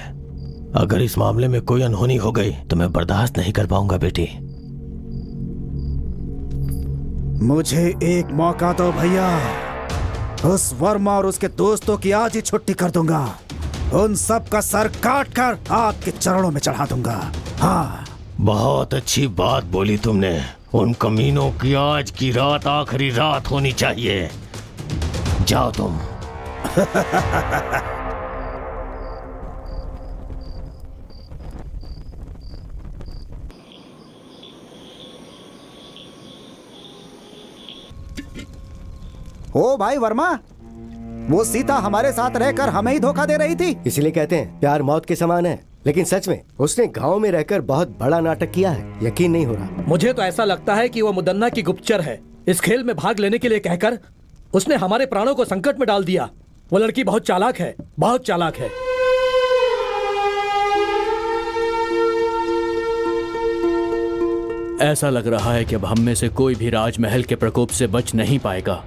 अगर इस मामले में कोई अनहोनी हो गई तो मैं बर्दाश्त नहीं कर पाऊंगा बेटी। मुझे एक मौका दो भैया। उस वर्मा और उसके दोस्तों की आज ही छुट्टी कर दूंगा। उन सब का सर काट कर आपके चरणों में चढ़ा दूंगा। हाँ, बहुत अच्छी बात बोली तुमने। उन कमीनों की आज की रात आखिरी रात होनी चाहिए। जाओ तुम। ओ भाई वर्मा, वो सीता हमारे साथ रहकर हमें ही धोखा दे रही थी। इसीलिए कहते हैं प्यार मौत के समान है। लेकिन सच में उसने गांव में रहकर बहुत बड़ा नाटक किया है। यकीन नहीं हो रहा। मुझे तो ऐसा लगता है कि वो मुदन्ना की गुप्तचर है। इस खेल में भाग लेने के लिए कहकर उसने हमारे प्राणों को संकट में डाल दिया। वो लड़की बहुत चालाक है, बहुत चालाक है। ऐसा लग रहा है कि अब हम में से कोई भी राजमहल के प्रकोप से बच नहीं पाएगा।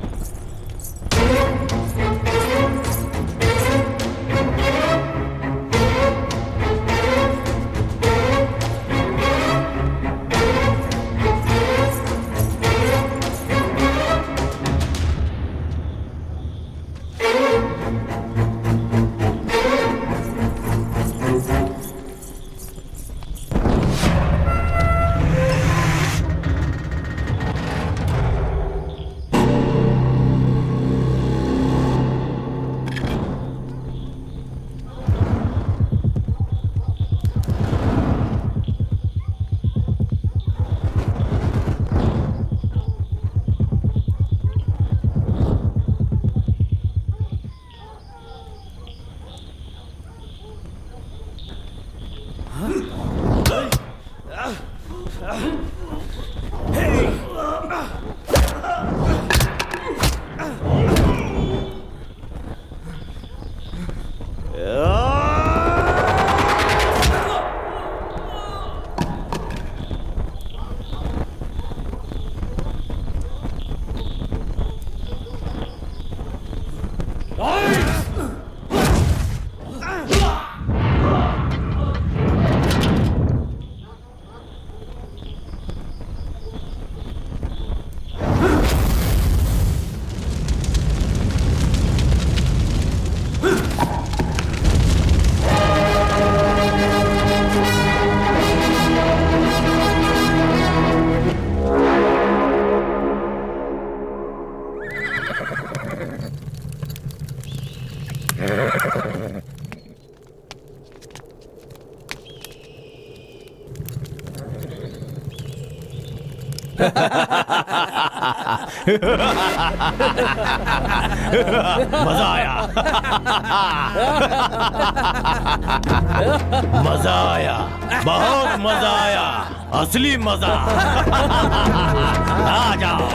मजा आया। मजा आया, बहुत मजा आया, असली मजा। आ जाओ।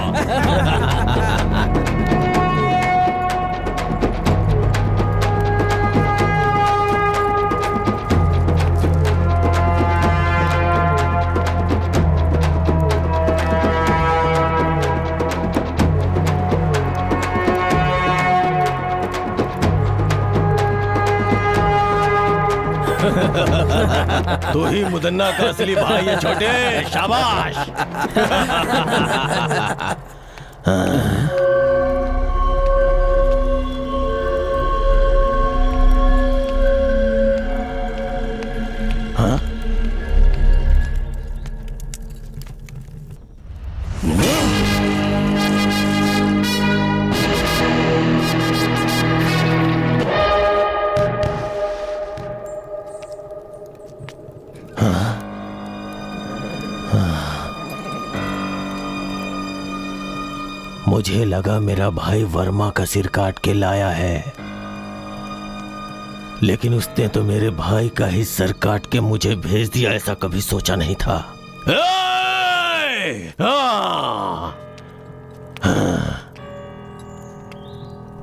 तू ही मुदन्ना का असली भाई है छोटे, शाबाश। हाँ? मुझे लगा मेरा भाई वर्मा का सिर काट के लाया है, लेकिन उसने तो मेरे भाई का ही सर काट के मुझे भेज दिया। ऐसा कभी सोचा नहीं था।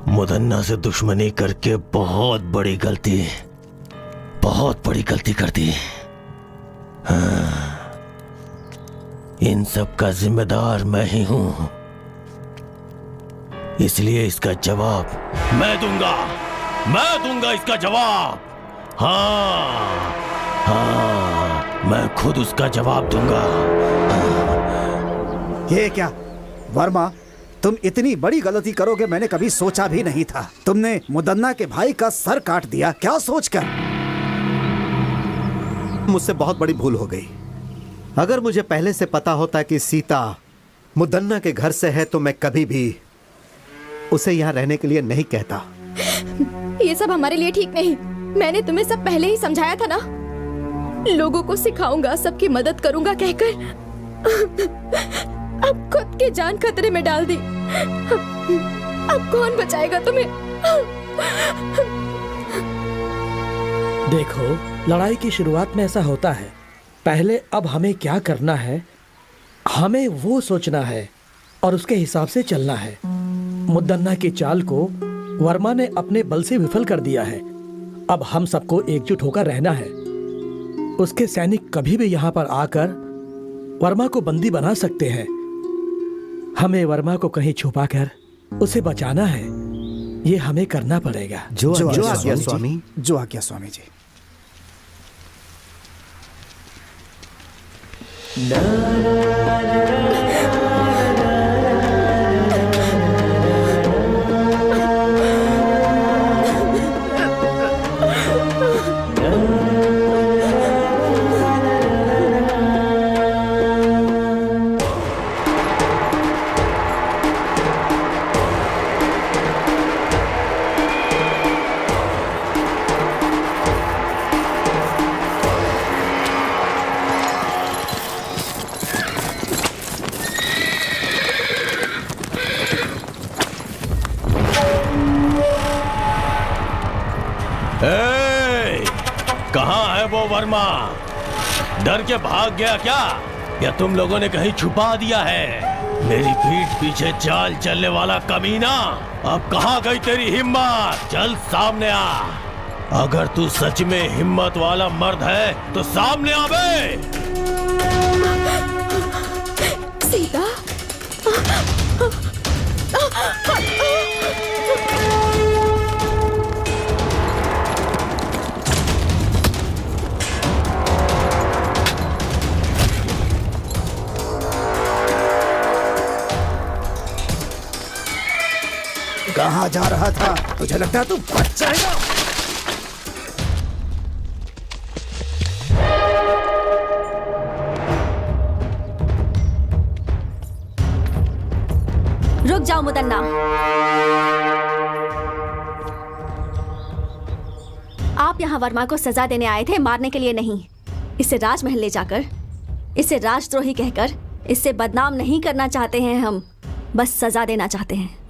मुदन्ना से दुश्मनी करके बहुत बड़ी गलती कर दी। इन सब का जिम्मेदार मैं ही हूं, इसलिए इसका जवाब मैं दूंगा इसका जवाब। हाँ, मैं खुद उसका जवाब दूंगा। ये क्या वर्मा, तुम इतनी बड़ी गलती करोगे मैंने कभी सोचा भी नहीं था। तुमने मुदन्ना के भाई का सर काट दिया, क्या सोचकर? मुझसे बहुत बड़ी भूल हो गई। अगर मुझे पहले से पता होता कि सीता मुदन्ना के घर से है तो मैं कभी भी उसे यहाँ रहने के लिए नहीं कहता। ये सब हमारे लिए ठीक नहीं। मैंने तुम्हें सब पहले ही समझाया था ना। लोगों को सिखाऊंगा, सबकी मदद करूंगा कहकर अब खुद की जान खतरे में डाल दी। अब कौन बचाएगा तुम्हें? देखो, लड़ाई की शुरुआत में ऐसा होता है। पहले अब हमें क्या करना है, हमें वो सोचना है और उसके हिसाब से चलना है। मुदन्ना की चाल को वर्मा ने अपने बल से विफल कर दिया है। अब हम सबको एकजुट होकर रहना है। उसके सैनिक कभी भी यहाँ पर आकर वर्मा को बंदी बना सकते हैं। हमें वर्मा को कहीं छुपाकर उसे बचाना है। ये हमें करना पड़ेगा। जो आज्ञा स्वामी। जो आज्ञा स्वामी जी। कहाँ है वो वर्मा? डर के भाग गया क्या, या तुम लोगों ने कहीं छुपा दिया है? मेरी पीठ पीछे चाल चलने वाला कमीना, अब कहाँ गई तेरी हिम्मत? चल सामने आ। अगर तू सच में हिम्मत वाला मर्द है तो सामने आ बे। सीता, कहाँ जा रहा था? तुझे लगता है तू बच जाएगा? रुक जाओ मुदन्ना। आप यहाँ वर्मा को सजा देने आए थे, मारने के लिए नहीं। इसे राजमहल ले जाकर, इसे राजद्रोही कहकर, इससे बदनाम नहीं करना चाहते हैं हम, बस सजा देना चाहते हैं।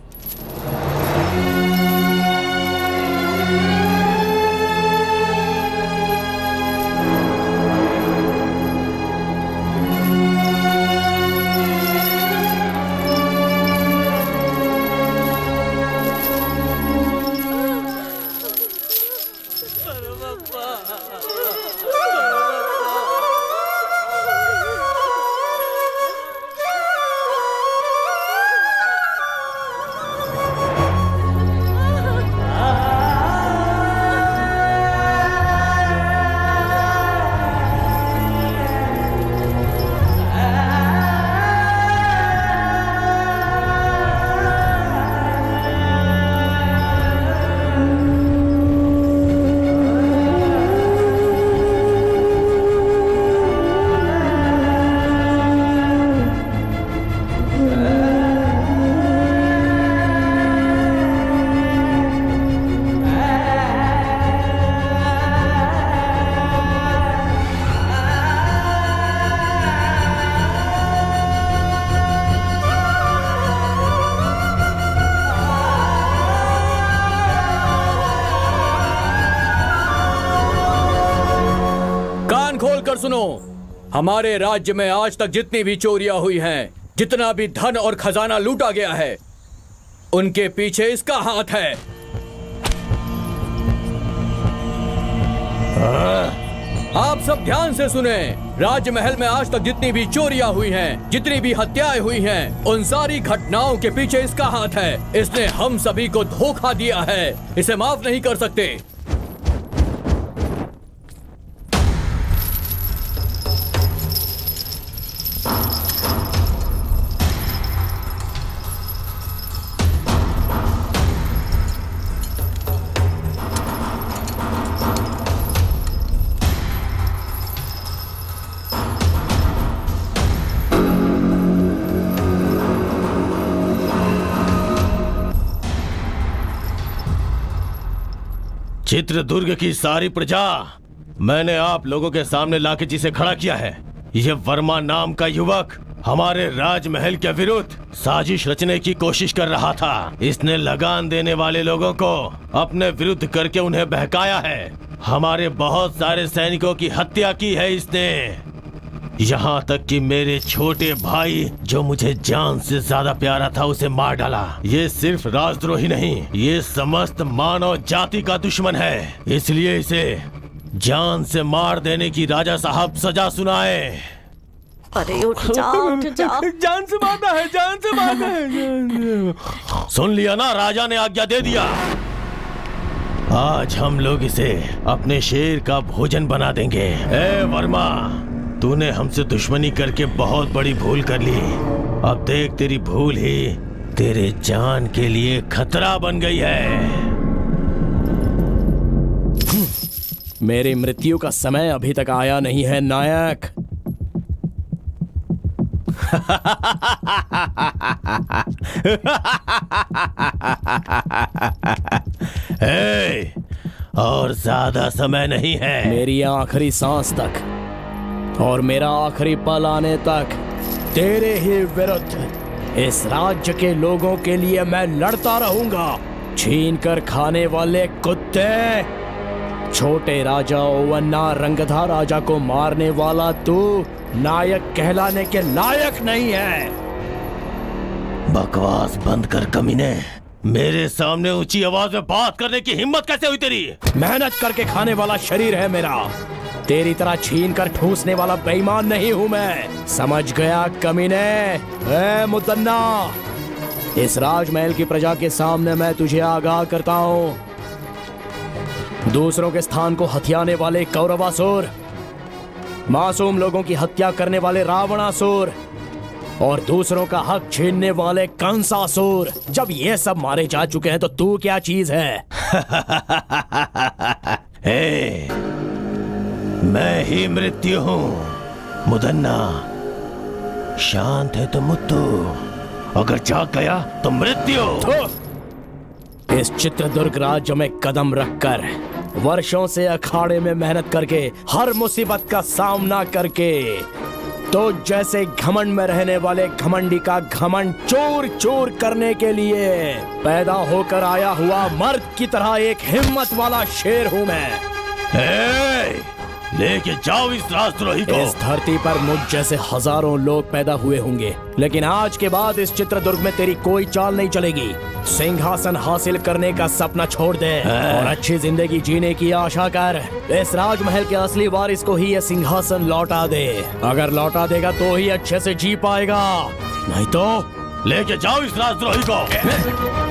खोलकर सुनो, हमारे राज्य में आज तक जितनी भी चोरियां हुई हैं, जितना भी धन और खजाना लूटा गया है, उनके पीछे इसका हाथ है। आप सब ध्यान से सुने, राजमहल में आज तक जितनी भी चोरियां हुई हैं, जितनी भी हत्याएं हुई हैं, उन सारी घटनाओं के पीछे इसका हाथ है। इसने हम सभी को धोखा दिया है, इसे माफ नहीं कर सकते। चित्रदुर्ग की सारी प्रजा मैंने आप लोगों के सामने लाके जिसे खड़ा किया है, ये वर्मा नाम का युवक हमारे राजमहल के विरुद्ध साजिश रचने की कोशिश कर रहा था। इसने लगान देने वाले लोगों को अपने विरुद्ध करके उन्हें बहकाया है। हमारे बहुत सारे सैनिकों की हत्या की है इसने, यहाँ तक कि मेरे छोटे भाई जो मुझे जान से ज्यादा प्यारा था उसे मार डाला। ये सिर्फ राजद्रोही नहीं, ये समस्त मानव जाति का दुश्मन है। इसलिए इसे जान से मार देने की राजा साहब सजा सुनाए। अरे उठ जाओ, उठ जाओ। जान से मारना है, जान से मारना है। सुन लिया ना, राजा ने आज्ञा दे दिया। आज हम लोग इसे अपने शेर का भोजन बना देंगे। ए वर्मा, तूने हमसे दुश्मनी करके बहुत बड़ी भूल कर ली। अब देख, तेरी भूल ही तेरे जान के लिए खतरा बन गई है। मेरी मृत्यु का समय अभी तक आया नहीं है नायक। ए, और ज्यादा समय नहीं है। मेरी आखिरी सांस तक और मेरा आखिरी पल आने तक तेरे ही विरुद्ध इस राज्य के लोगों के लिए मैं लड़ता रहूंगा। छीन कर खाने वाले कुत्ते, छोटे राजा ओवन्ना रंगधा राजा को मारने वाला तू नायक कहलाने के लायक नहीं है। बकवास बंद कर कमीने, मेरे सामने ऊंची आवाज में बात करने की हिम्मत कैसे हुई तेरी? मेहनत करके खाने वाला शरीर है मेरा, तेरी तरह छीन कर ठूसने वाला बेईमान नहीं हूं मैं, समझ गया कमीने? ए मुदन्ना, इस राजमहल की प्रजा के सामने मैं तुझे आगाह करता हूं, दूसरों के स्थान को हथियाने वाले कौरवासुर, मासूम लोगों की हत्या करने वाले रावणासुर और दूसरों का हक छीनने वाले कंसासुर, जब ये सब मारे जा चुके हैं तो तू क्या चीज है? ए, मैं ही मृत्यु हूं। मुदन्ना, शांत है तो मुत्तु, अगर जाग गया तो मृत्यु। इस चित्रदुर्ग राज्य में कदम रखकर, वर्षों से अखाड़े में मेहनत करके, हर मुसीबत का सामना करके, तो जैसे घमंड में रहने वाले घमंडी का घमंड चूर चूर करने के लिए पैदा होकर आया हुआ मर्द की तरह एक हिम्मत वाला शेर हूं मैं। लेके जाओ इस राजद्रोही को। इस धरती पर मुझ जैसे हजारों लोग पैदा हुए होंगे, लेकिन आज के बाद इस चित्रदुर्ग में तेरी कोई चाल नहीं चलेगी। सिंहासन हासिल करने का सपना छोड़ दे और अच्छी जिंदगी जीने की आशा कर। इस राजमहल के असली वारिस को ही यह सिंहासन लौटा दे। अगर लौटा देगा तो ही अच्छे से जी पाएगा, नहीं तो लेके जाओ इस राजद्रोही को।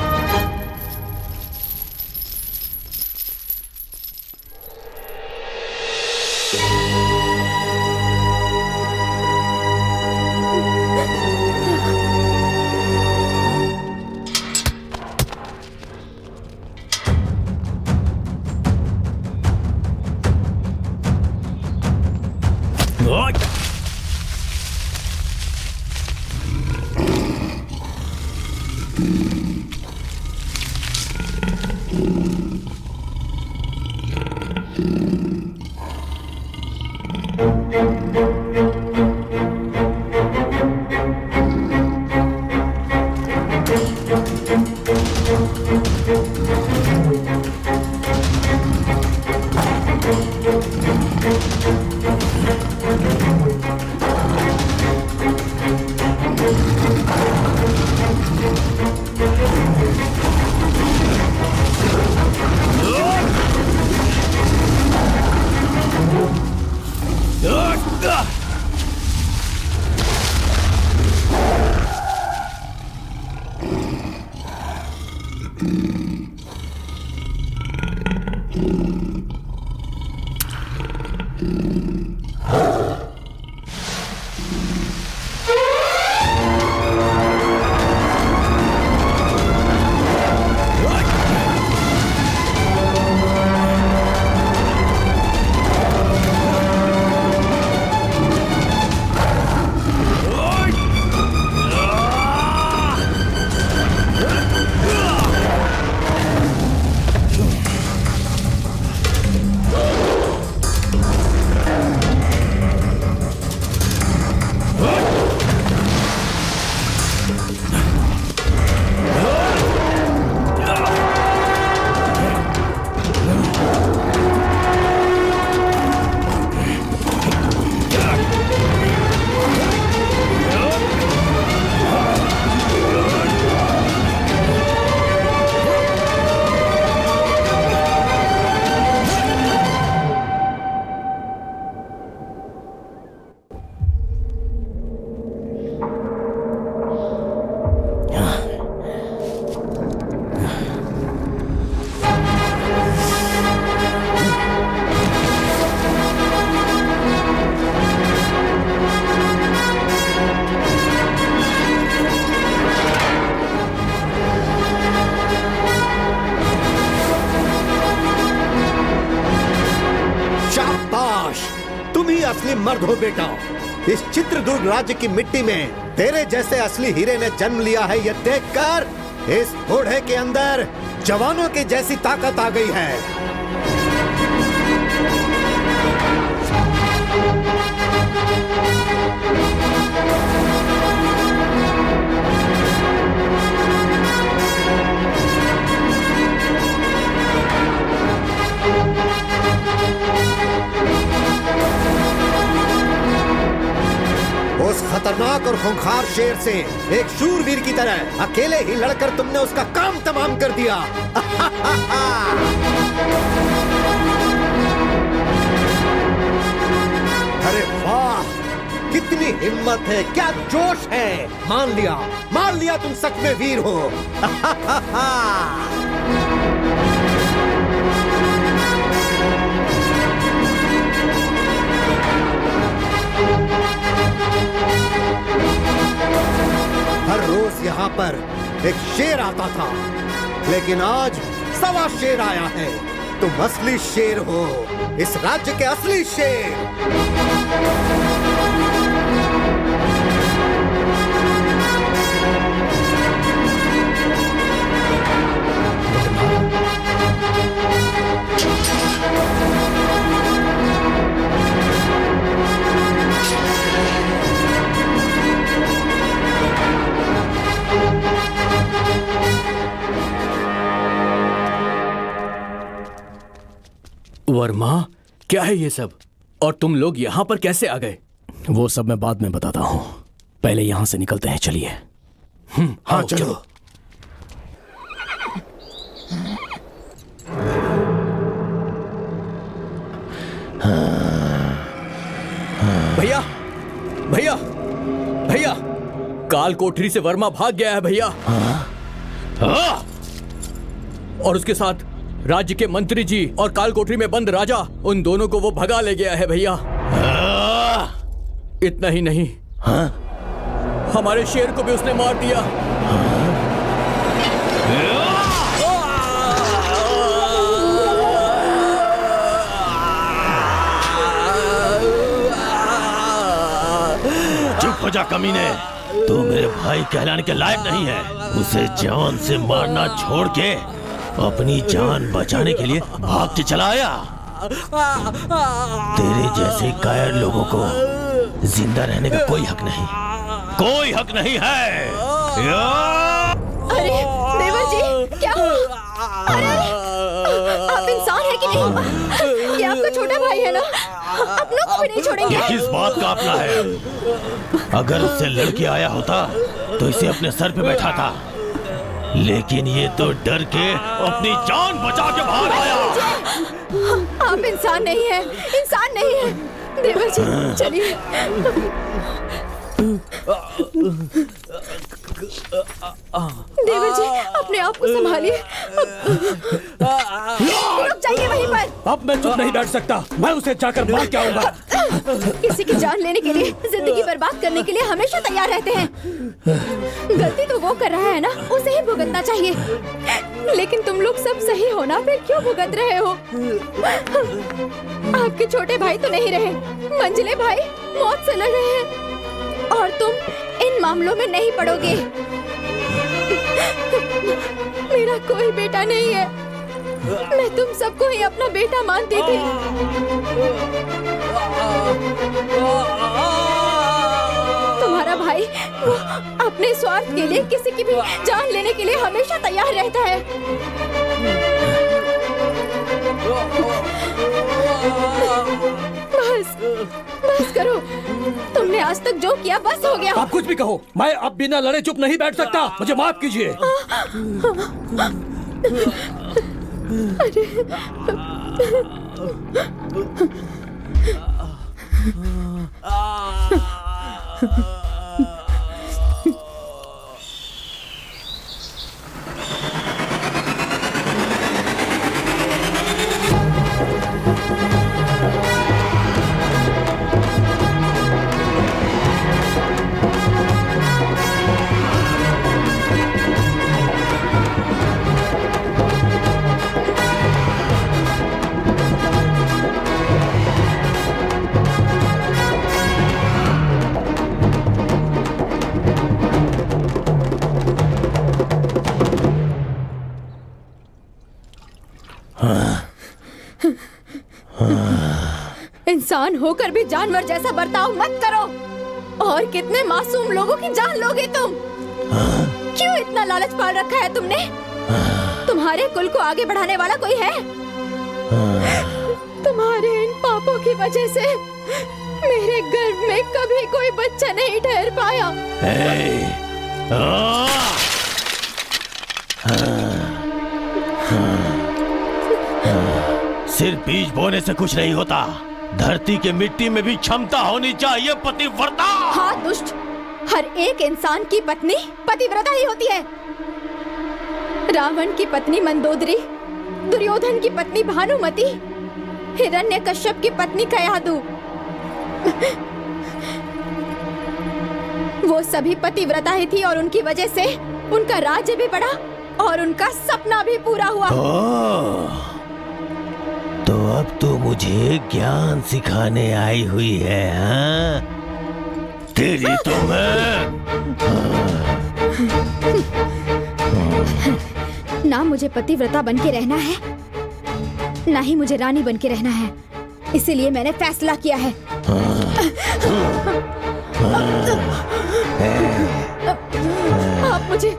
असली मर्द हो बेटा। इस चित्रदुर्ग राज्य की मिट्टी में तेरे जैसे असली हीरे ने जन्म लिया है, यह देखकर इस बूढ़े के अंदर जवानों की जैसी ताकत आ गई है। उस खतरनाक और खूंखार शेर से एक शूरवीर की तरह अकेले ही लड़कर तुमने उसका काम तमाम कर दिया। अरे वाह, कितनी हिम्मत है, क्या जोश है। मान लिया तुम सच में वीर हो। हर रोज यहाँ पर एक शेर आता था, लेकिन आज सवा शेर आया है। तुम असली शेर हो, इस राज्य के असली शेर। वर्मा, क्या है ये सब? और तुम लोग यहाँ पर कैसे आ गए? वो सब मैं बाद में बताता हूँ, पहले यहाँ से निकलते हैं। चलिए। हाँ चलो। भैया भैया भैया, काल कोठरी से वर्मा भाग गया है भैया। और उसके साथ राज्य के मंत्री जी और काल कोठरी में बंद राजा, उन दोनों को वो भगा ले गया है भैया। इतना ही नहीं, हमारे शेर को भी उसने मार दिया। चुप हो जा कमीने, तू मेरे भाई कहलाने के लायक नहीं है। उसे जान से मारना छोड़ के अपनी जान बचाने के लिए भाग के चला आया। तेरे जैसे कायर लोगों को जिंदा रहने का कोई हक नहीं, कोई हक नहीं है। अरे देवर जी, क्या हुआ? अरे आप इंसान है कि नहीं? ये आपका छोटा भाई है ना, अपनों को भी नहीं छोड़ेंगे। ये किस बात का अपना है? अगर उससे लड़के आया होता तो इसे अपने सर पे बैठा था, लेकिन ये तो डर के अपनी जान बचा के बाहर आया। आप इंसान नहीं है, इंसान नहीं है। देवर जी चलिए। देवर जी अपने आप को संभालिए। रुक जाइए वहीं पर। अब मैं चुप नहीं बैठ सकता, मैं उसे जाकर मार के आऊंगा। किसी की जान लेने के लिए, जिंदगी बर्बाद करने के लिए हमेशा तैयार रहते हैं। गलती तो वो कर रहा है ना, उसे ही भुगतना चाहिए। लेकिन तुम लोग सब सही हो ना, फिर क्यों भुगत रहे हो? आपके छोटे भाई तो नहीं रहे, मंझले भाई मौत से लड़ रहे हैं, और तुम इन मामलों में नहीं पड़ोगे। मेरा कोई बेटा नहीं है, मैं तुम सबको ही अपना बेटा मानती थी। तुम्हारा भाई वो अपने स्वार्थ के लिए किसी की भी जान लेने के लिए हमेशा तैयार रहता है। बस करो, तुमने आज तक जो किया बस हो गया। आप कुछ भी कहो, मैं अब बिना लड़े चुप नहीं बैठ सकता। मुझे माफ कीजिए। इंसान होकर भी जानवर जैसा बर्ताव मत करो। और कितने मासूम लोगों की जान लोगे तुम? क्यों इतना लालच पाल रखा है तुमने? तुम्हारे कुल को आगे बढ़ाने वाला कोई है? तुम्हारे इन पापों की वजह से मेरे गर्भ में कभी कोई बच्चा नहीं ठहर पाया। सिर्फ बीज बोने से कुछ नहीं होता, धरती के मिट्टी में भी क्षमता होनी चाहिए पतिव्रता। हाँ दुष्ट, हर एक इंसान की पत्नी पतिव्रता ही होती है। रावण की पत्नी मंदोदरी, दुर्योधन की पत्नी भानुमति, हिरण्यकश्यप की पत्नी कयादु, वो सभी पतिव्रता ही थी और उनकी वजह से उनका राज्य भी बढ़ा और उनका सपना भी पूरा हुआ। तो अब तू मुझे ज्ञान सिखाने आई हुई है, हाँ? तेरी तो मैं ना मुझे पतिव्रता बन के रहना है, ना ही मुझे रानी बन के रहना है। इसीलिए मैंने फैसला किया है। आप मुझे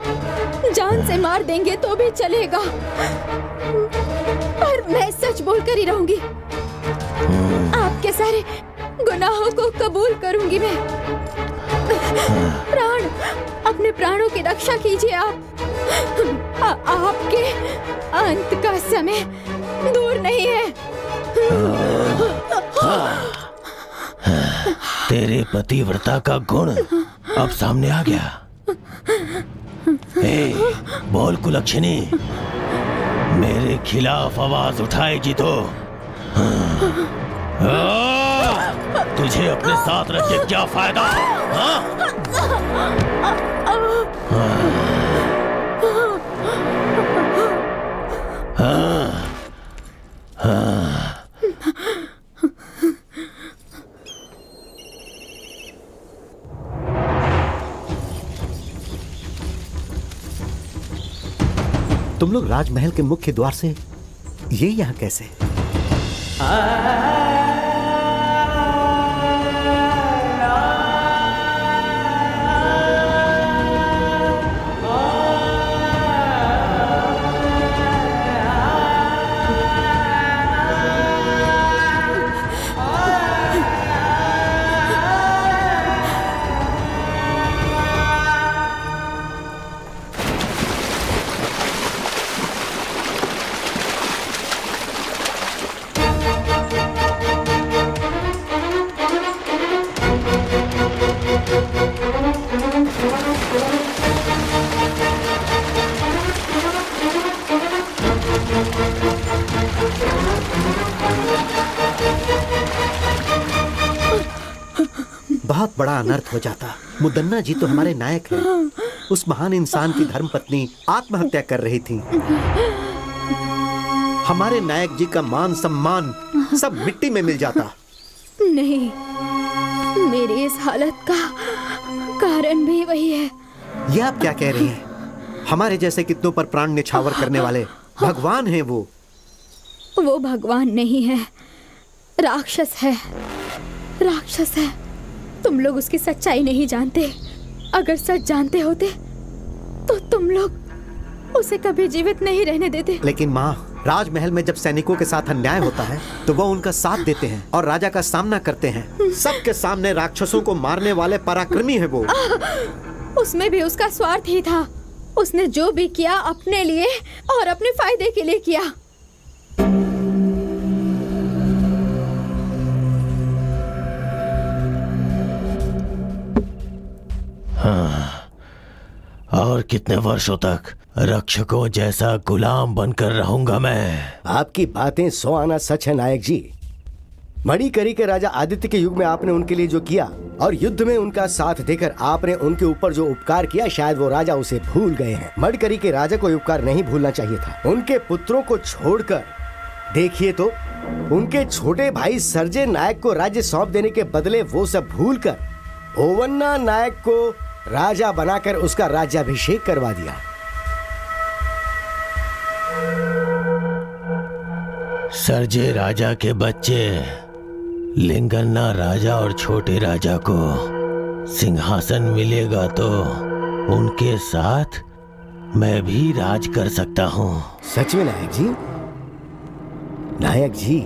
जान से मार देंगे तो भी चलेगा, पर मैं सच बोलकर ही रहूंगी। आपके सारे गुनाहों को कबूल करूंगी मैं। प्राण, अपने प्राणों की रक्षा कीजिए आप। आपके अंत का समय दूर नहीं है। तेरे पतिव्रता का गुण अब सामने आ गया। बोल कुलक्षणी, मेरे खिलाफ आवाज उठाएगी तो तुझे अपने साथ रख के क्या फायदा? तुम लोग राजमहल के मुख्य द्वार से ये यहाँ कैसे? बहुत बड़ा अनर्थ हो जाता। मुदन्ना जी तो हमारे नायक हैं। उस महान इंसान की धर्मपत्नी आत्महत्या कर रही थी। हमारे नायक जी का मान सम्मान सब मिट्टी में मिल जाता। नहीं, मेरी इस हालत का कारण भी वही है। ये आप क्या कह रही हैं? हमारे जैसे कितनों पर प्राण निछावर करने वाले भगवान हैं वो। वो भगवान नहीं है, राक्षस है। राक्षस है। तुम लोग उसकी सच्चाई नहीं जानते। अगर सच जानते होते तो तुम लोग उसे कभी जीवित नहीं रहने देते। लेकिन माँ, राजमहल में जब सैनिकों के साथ अन्याय होता है तो वो उनका साथ देते हैं और राजा का सामना करते हैं। सबके सामने राक्षसों को मारने वाले पराक्रमी है वो। उसमें भी उसका स्वार्थ ही था। उसने जो भी किया अपने लिए और अपने फायदे के लिए किया। और कितने वर्षों तक रक्षकों जैसा गुलाम बनकर रहूंगा मैं? आपकी बातें 100 आना सच है नायक जी। मणिकरी के राजा आदित्य के युग में आपने उनके लिए जो किया और युद्ध में उनका साथ देकर आपने उनके ऊपर जो उपकार किया, शायद वो राजा उसे भूल गए हैं। मणिकरी के राजा को उपकार नहीं भूलना चाहिए था। उनके पुत्रों को छोड़कर देखिए तो उनके छोटे भाई सर्जे नायक को राज्य सौंप देने के बदले वो सब भूलकर ओवन्ना नायक को राजा बनाकर उसका राज्याभिषेक करवा दिया। सर्जे राजा के बच्चे लिंगन्ना राजा और छोटे राजा को सिंहासन मिलेगा तो उनके साथ मैं भी राज कर सकता हूँ। सच में नायक जी? नायक जी,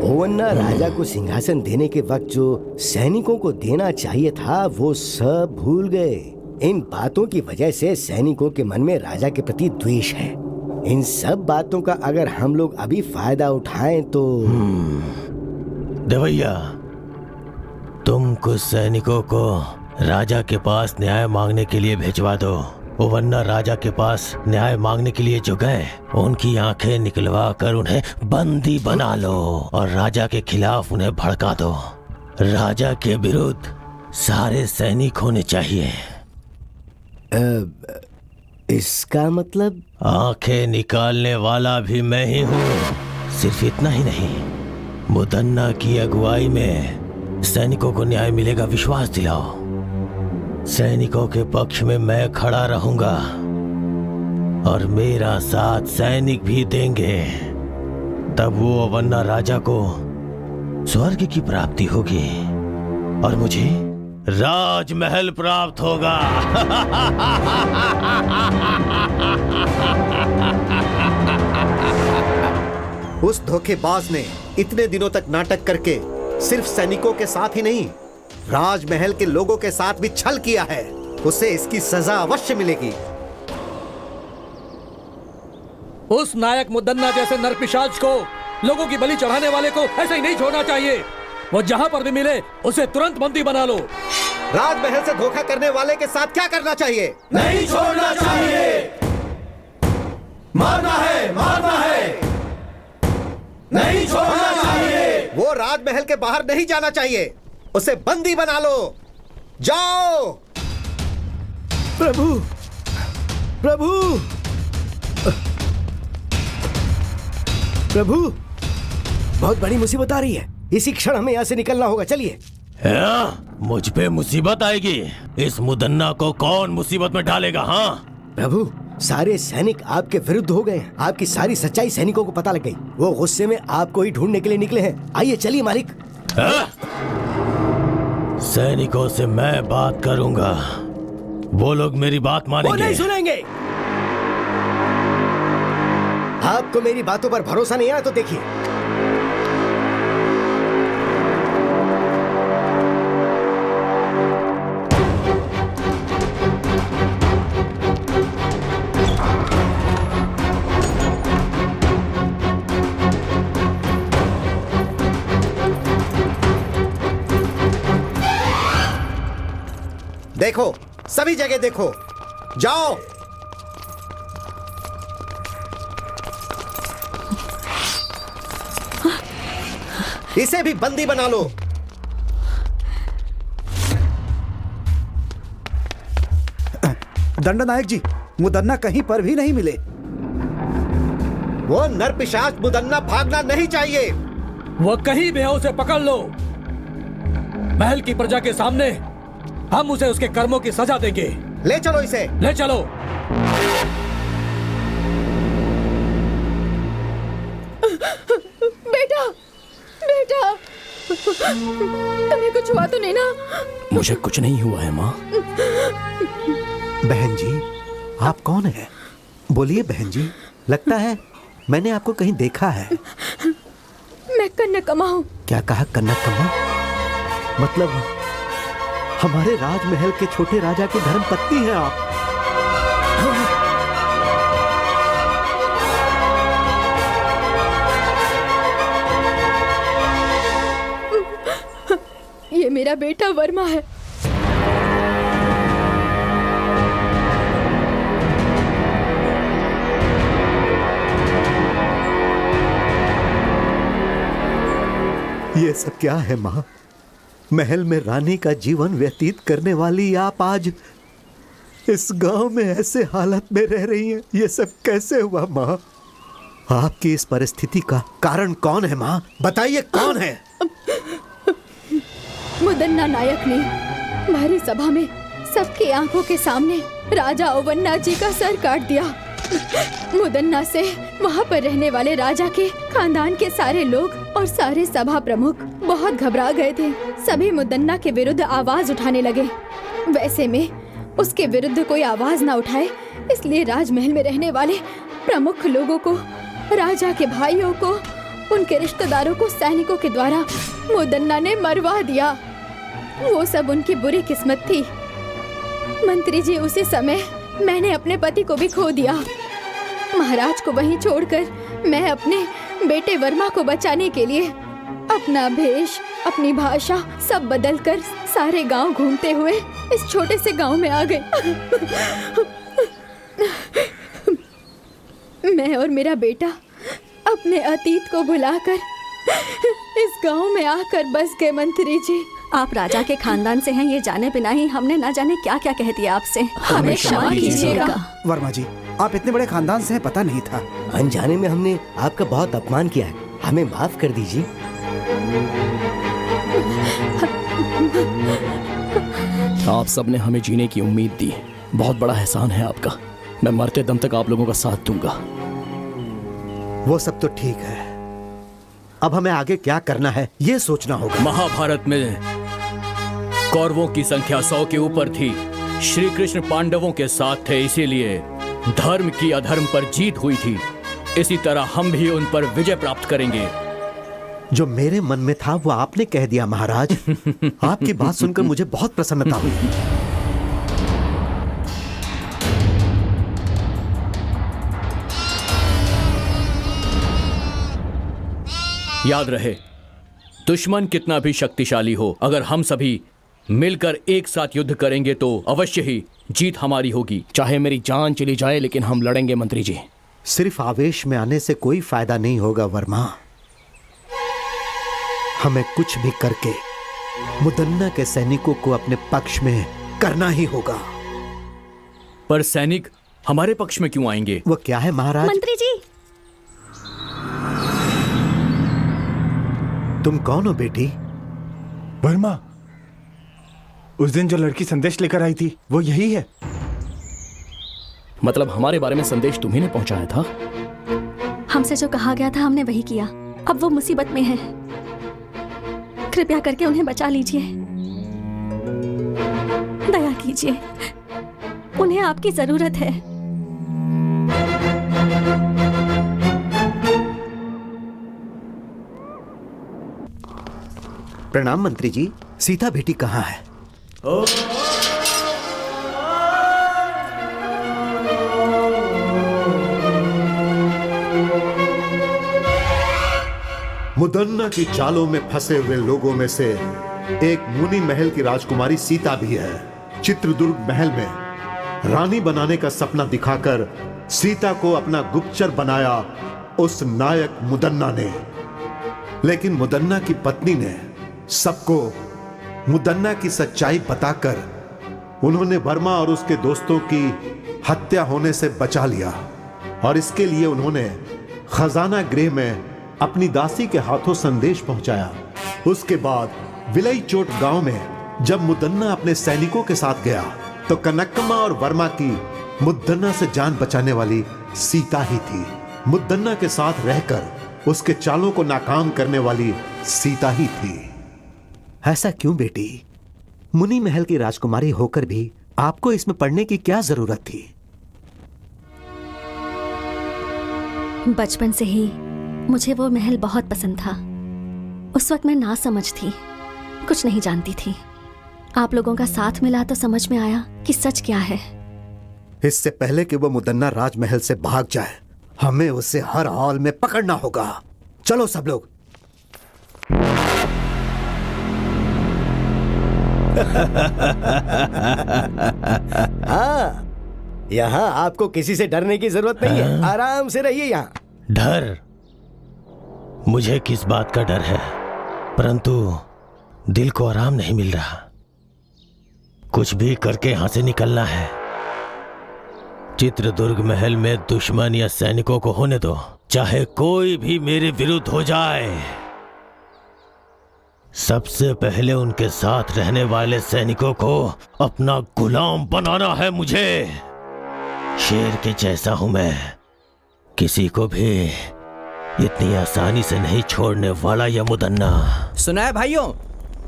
ओवन्ना राजा को सिंहासन देने के वक्त जो सैनिकों को देना चाहिए था वो सब भूल गए। इन बातों की वजह से सैनिकों के मन में राजा के प्रति द्वेष है। इन सब बातों का अगर हम लोग अभी फायदा उठाएं तो देवैया, तुम कुछ सैनिकों को राजा के पास न्याय मांगने के लिए भिजवा दो। ओवन्ना राजा के पास न्याय मांगने के लिए जो गए उनकी आंखें निकलवा कर उन्हें बंदी बना लो और राजा के खिलाफ उन्हें भड़का दो। राजा के विरुद्ध सारे सैनिक होने चाहिए। इसका मतलब? आंखें निकालने वाला भी मैं ही हूँ। सिर्फ इतना ही नहीं, मुदन्ना की अगुवाई में सैनिकों को न्याय मिलेगा, विश्वास दिलाओ। सैनिकों के पक्ष में मैं खड़ा रहूंगा और मेरा साथ सैनिक भी देंगे। तब वो ओवन्ना राजा को स्वर्ग की प्राप्ति होगी और मुझे राजमहल प्राप्त होगा। उस धोखेबाज ने इतने दिनों तक नाटक करके सिर्फ सैनिकों के साथ ही नहीं, राजमहल के लोगों के साथ भी छल किया है। उसे इसकी सजा अवश्य मिलेगी। उस नायक मुदन्ना जैसे नरपिशाच को, लोगों की बलि चढ़ाने वाले को ऐसे ही नहीं छोड़ना चाहिए। वो जहां पर भी मिले उसे तुरंत बंदी बना लो। राजमहल से धोखा करने वाले के साथ क्या करना चाहिए? नहीं छोड़ना चाहिए। मारना है, मारना है। नहीं छोड़ना चाहिए। वो राजमहल के बाहर नहीं जाना चाहिए। उसे बंदी बना लो। जाओ। प्रभु, प्रभु, प्रभु, बहुत बड़ी मुसीबत आ रही है। इसी क्षण हमें यहाँ से निकलना होगा। चलिए। मुझ पे मुसीबत आएगी? इस मुदन्ना को कौन मुसीबत में डालेगा? हाँ प्रभु, सारे सैनिक आपके विरुद्ध हो गए हैं। आपकी सारी सच्चाई सैनिकों को पता लग गई। वो गुस्से में आपको ही ढूंढने के लिए निकले हैं। आइए चलिए मालिक। सैनिकों से मैं बात करूंगा, वो लोग मेरी बात मानेंगे। वो नहीं सुनेंगे। आपको मेरी बातों पर भरोसा नहीं आया तो देखिए। देखो, सभी जगह देखो। जाओ। इसे भी बंदी बना लो। दंडनायक जी, मुदन्ना कहीं पर भी नहीं मिले। वो नरपिशाच मुदन्ना भागना नहीं चाहिए। वो कहीं भी है, उसे पकड़ लो। महल की प्रजा के सामने हम उसे उसके कर्मों की सजा देंगे। ले चलो इसे। ले चलो। बेटा, बेटा, तुम्हें कुछ हुआ तो नहीं ना? मुझे कुछ नहीं हुआ है माँ। बहन जी, आप कौन हैं? बोलिए बहन जी, लगता है मैंने आपको कहीं देखा है। मैं कन्नकम्मा हूँ। क्या कहा? कन्नकम्मा? मतलब हमारे राजमहल के छोटे राजा की धर्मपत्नी हैं आप। ये मेरा बेटा वर्मा है। ये सब क्या है माँ? महल में रानी का जीवन व्यतीत करने वाली आप आज इस गांव में ऐसे हालत में रह रही हैं। ये सब कैसे हुआ माँ? आपकी इस परिस्थिति का कारण कौन है माँ? बताइए कौन है? मुदन्ना नायक ने भारी सभा में सबकी आंखों के सामने राजा ओवन्ना जी का सर काट दिया। मुदन्ना से वहाँ पर रहने वाले राजा के खानदान के सारे लोग और सारे सभा प्रमुख बहुत घबरा गए थे। सभी मुदन्ना के विरुद्ध आवाज उठाने लगे। वैसे में उसके विरुद्ध कोई आवाज ना उठाए, इसलिए राजमहल में रहने वाले प्रमुख लोगों को, राजा के भाइयों को उनके रिश्तेदारों को सैनिकों के द्वारा मुदन्ना ने मरवा दिया। वो सब उनकी बुरी किस्मत थी। मंत्री जी, उसी समय मैंने अपने पति को भी खो दिया। महाराज को वहीं छोड़कर मैं अपने बेटे वर्मा को बचाने के लिए अपना भेष, अपनी भाषा सब बदलकर सारे गांव घूमते हुए इस छोटे से गांव में आ गई। मैं और मेरा बेटा अपने अतीत को भुलाकर इस गांव में आकर बस गए। मंत्री जी, आप राजा के खानदान से हैं, ये जाने बिना ही हमने न जाने क्या क्या कह दिया आपसे। हमें क्षमा कीजिएगा। वर्मा जी, आप इतने बड़े खानदान से हैं, पता नहीं था। अनजाने में हमने आपका बहुत अपमान किया है, हमें माफ कर दीजिए। आप सबने हमें जीने की उम्मीद दी, बहुत बड़ा एहसान है आपका। मैं मरते दम तक आप लोगों का साथ दूंगा। वो सब तो ठीक है, अब हमें आगे क्या करना है ये सोचना होगा। महाभारत में कौरवों की संख्या 100 के ऊपर थी। श्री कृष्ण पांडवों के साथ थे, इसीलिए धर्म की अधर्म पर जीत हुई थी। इसी तरह हम भी उन पर विजय प्राप्त करेंगे। जो मेरे मन में था वो आपने कह दिया महाराज। आपकी बात सुनकर मुझे बहुत प्रसन्नता हुई। याद रहे, दुश्मन कितना भी शक्तिशाली हो, अगर हम सभी मिलकर एक साथ युद्ध करेंगे तो अवश्य ही जीत हमारी होगी। चाहे मेरी जान चली जाए लेकिन हम लड़ेंगे मंत्री जी। सिर्फ आवेश में आने से कोई फायदा नहीं होगा वर्मा। हमें कुछ भी करके मुदन्ना के सैनिकों को अपने पक्ष में करना ही होगा। पर सैनिक हमारे पक्ष में क्यों आएंगे? वो क्या है महाराज? मंत्री जी, तुम कौन हो बेटी? वर्मा, उस दिन जो लड़की संदेश लेकर आई थी वो यही है। मतलब हमारे बारे में संदेश तुम्ही ने पहुंचाया था? हमसे जो कहा गया था हमने वही किया। अब वो मुसीबत में है, कृपया करके उन्हें बचा लीजिए। दया कीजिए, उन्हें आपकी जरूरत है। प्रणाम मंत्री जी। सीता बेटी कहाँ है? मुदन्ना की चालों में फंसे हुए लोगों में से एक मुनि महल की राजकुमारी सीता भी है। चित्रदुर्ग महल में रानी बनाने का सपना दिखाकर सीता को अपना गुप्तचर बनाया उस नायक मुदन्ना ने। लेकिन मुदन्ना की पत्नी ने सबको मुदन्ना की सच्चाई बताकर उन्होंने वर्मा और उसके दोस्तों की हत्या होने से बचा लिया। और इसके लिए उन्होंने खजाना गृह में अपनी दासी के हाथों संदेश पहुंचाया। उसके बाद विलई चोट गांव में जब मुदन्ना अपने सैनिकों के साथ गया तो कनकम्मा और वर्मा की मुदन्ना से जान बचाने वाली सीता ही थी। मुदन्ना के साथ रहकर उसके चालों को नाकाम करने वाली सीता ही थी। ऐसा क्यों बेटी? मुनि महल की राजकुमारी होकर भी आपको इसमें पढ़ने की क्या जरूरत थी? बचपन से ही मुझे वो महल बहुत पसंद था। उस वक्त मैं ना समझ थी, कुछ नहीं जानती थी। आप लोगों का साथ मिला तो समझ में आया कि सच क्या है। इससे पहले कि वो मुदन्ना राजमहल से भाग जाए, हमें उसे हर हाल में पकड़ना होगा। चलो सब लोग। हाँ, यहाँ आपको किसी से डरने की जरूरत नहीं है। आराम से रहिए यहाँ। डर? मुझे किस बात का डर है, परंतु दिल को आराम नहीं मिल रहा। कुछ भी करके यहां से निकलना है। चित्रदुर्ग महल में दुश्मन या सैनिकों को होने दो, चाहे कोई भी मेरे विरुद्ध हो जाए। सबसे पहले उनके साथ रहने वाले सैनिकों को अपना गुलाम बनाना है मुझे। शेर के जैसा हूं मैं, किसी को भी इतनी आसानी से नहीं छोड़ने वाला यह मुदन्ना। सुना है भाइयों,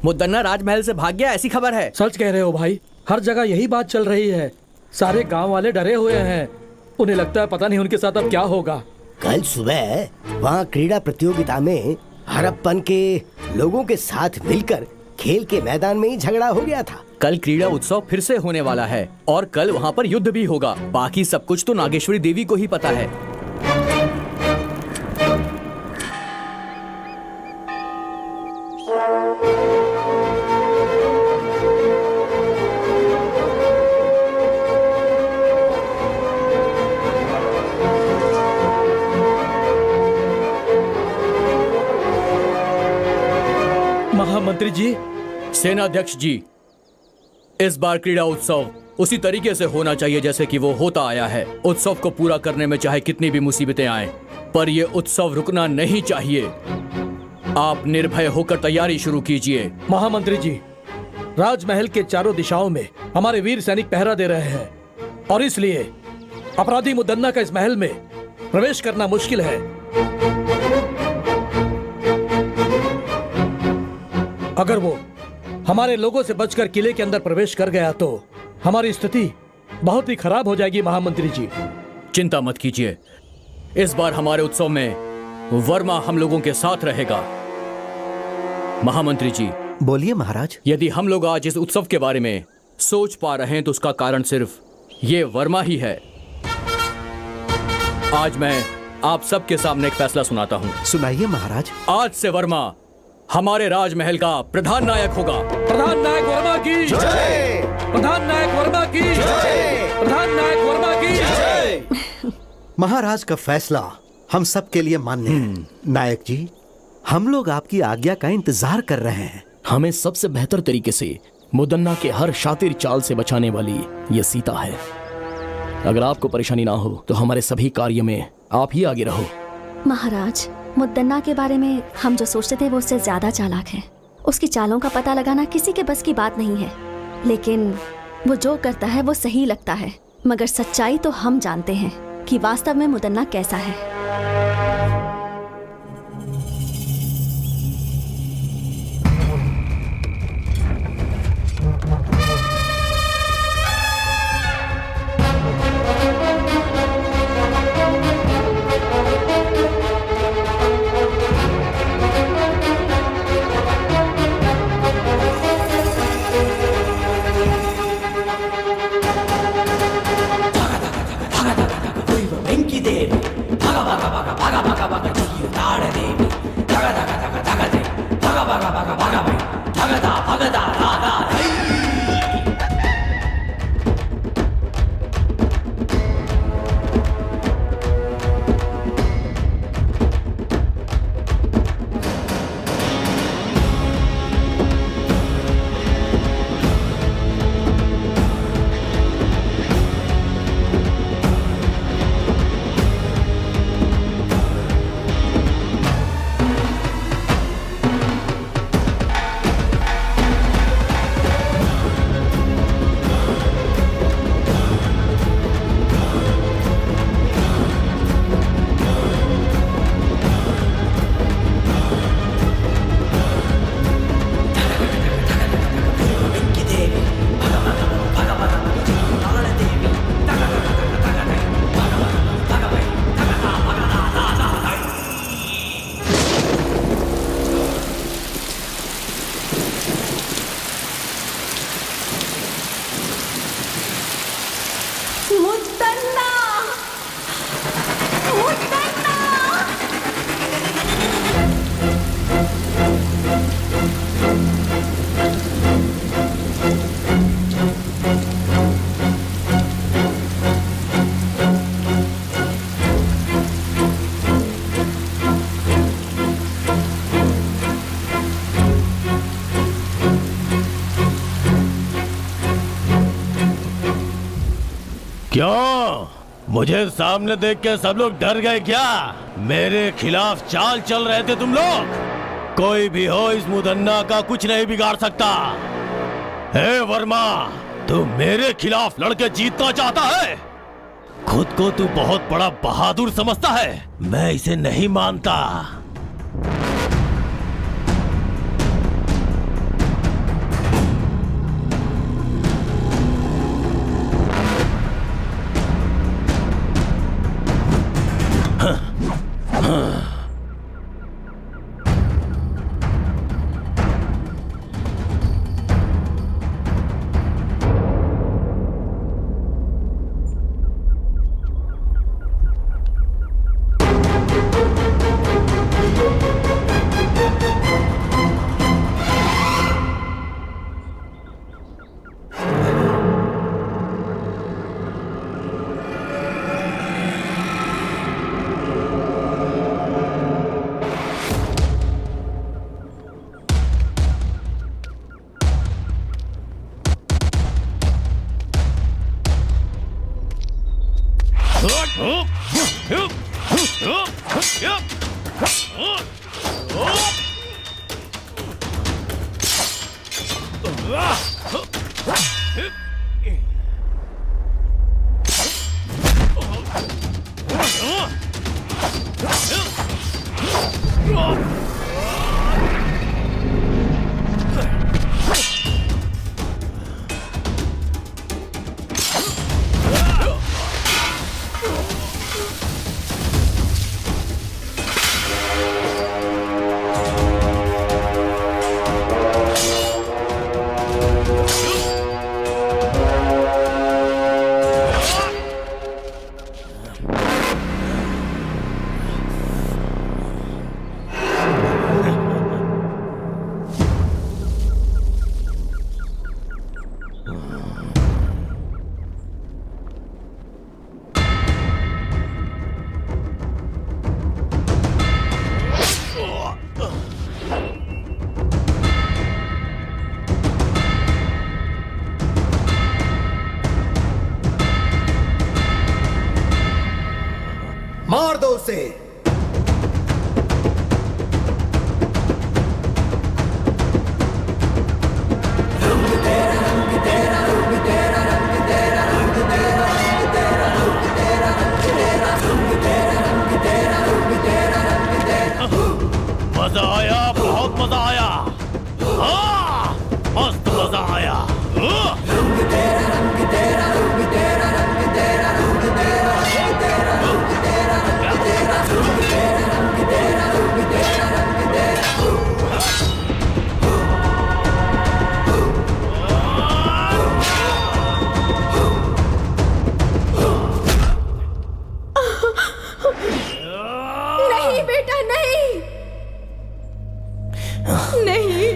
मुदन्ना राजमहल से भाग गया, ऐसी खबर है। सच कह रहे हो भाई, हर जगह यही बात चल रही है। सारे गांव वाले डरे हुए हैं। उन्हें लगता है पता नहीं उनके साथ अब क्या होगा। कल सुबह वहाँ क्रीड़ा प्रतियोगिता में हड़प्पन के लोगों के साथ मिलकर खेल के मैदान में ही झगड़ा हो गया था। कल क्रीड़ा उत्सव फिर से होने वाला है और कल वहाँ पर युद्ध भी होगा। बाकी सब कुछ तो नागेश्वरी देवी को ही पता है। महामंत्री जी, सेनाध्यक्ष जी, इस बार क्रीड़ा उत्सव उसी तरीके से होना चाहिए जैसे कि वो होता आया है। उत्सव को पूरा करने में चाहे कितनी भी मुसीबतें आए, पर ये उत्सव रुकना नहीं चाहिए। आप निर्भय होकर तैयारी शुरू कीजिए। महामंत्री जी, राजमहल के चारों दिशाओं में हमारे वीर सैनिक पहरा दे रहे हैं और इसलिए अपराधी मुदन्ना का इस महल में प्रवेश करना मुश्किल है। अगर वो हमारे लोगों से बचकर किले के अंदर प्रवेश कर गया तो हमारी स्थिति बहुत ही खराब हो जाएगी। महामंत्री जी, चिंता मत कीजिए, इस बार हमारे उत्सव में वर्मा हम लोगों के साथ रहेगा। महामंत्री जी, बोलिए महाराज। यदि हम लोग आज इस उत्सव के बारे में सोच पा रहे हैं तो उसका कारण सिर्फ ये वर्मा ही है। आज मैं आप सबके सामने एक फैसला सुनाता हूँ। सुनाइए महाराज। आज से वर्मा हमारे राजमहल का प्रधान नायक होगा। प्रधान नायक वर्मा की जय। प्रधान नायक वर्मा की जय। प्रधान नायक वर्मा की जय। महाराज का फैसला हम सब के लिए मान्य है। नायक जी, हम लोग आपकी आज्ञा का इंतजार कर रहे हैं। हमें सबसे बेहतर तरीके से मुदन्ना के हर शातिर चाल से बचाने वाली ये सीता है। अगर आपको परेशानी ना हो तो हमारे सभी कार्य में आप ही आगे रहो। महाराज, मुद्दन्ना के बारे में हम जो सोचते थे वो उससे ज्यादा चालाक है। उसकी चालों का पता लगाना किसी के बस की बात नहीं है, लेकिन वो जो करता है वो सही लगता है। मगर सच्चाई तो हम जानते हैं कि वास्तव में मुदन्ना कैसा है। क्यों? मुझे सामने देख के सब लोग डर गए क्या? मेरे खिलाफ चाल चल रहे थे तुम लोग? कोई भी हो, इस मुदन्ना का कुछ नहीं बिगाड़ सकता। हे वर्मा, तू मेरे खिलाफ लड़के जीतना चाहता है? खुद को तू बहुत बड़ा बहादुर समझता है। मैं इसे नहीं मानता। मार दो उसे। मजा आया, बहुत मजा आया। हाँ, मस्त मजा आया। नहीं बेटा, नहीं नहीं।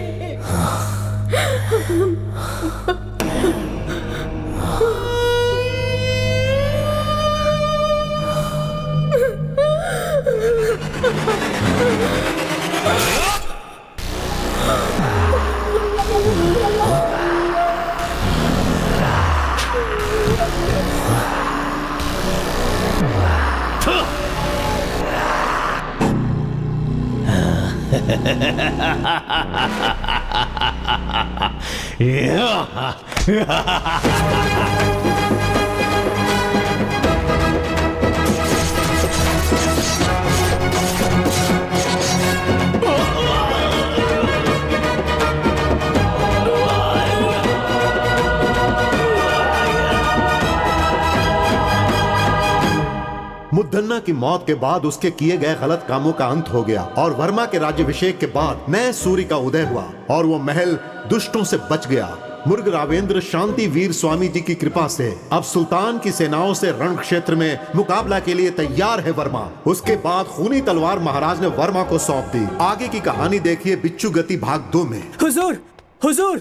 मुद्दन्ना की मौत के बाद उसके किए गए गलत कामों का अंत हो गया और वर्मा के राज्याभिषेक के बाद नए सूर्य का उदय हुआ और वो महल दुष्टों से बच गया। मुर्ग रावेंद्र शांति वीर स्वामी जी की कृपा से अब सुल्तान की सेनाओं से रण क्षेत्र में मुकाबला के लिए तैयार है वर्मा। उसके बाद खूनी तलवार महाराज ने वर्मा को सौंप दी। आगे की कहानी देखिए बिच्छू गति भाग 2 में। हुजूर, हुजूर,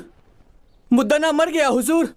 मुद्दन्ना मर गया हुजूर।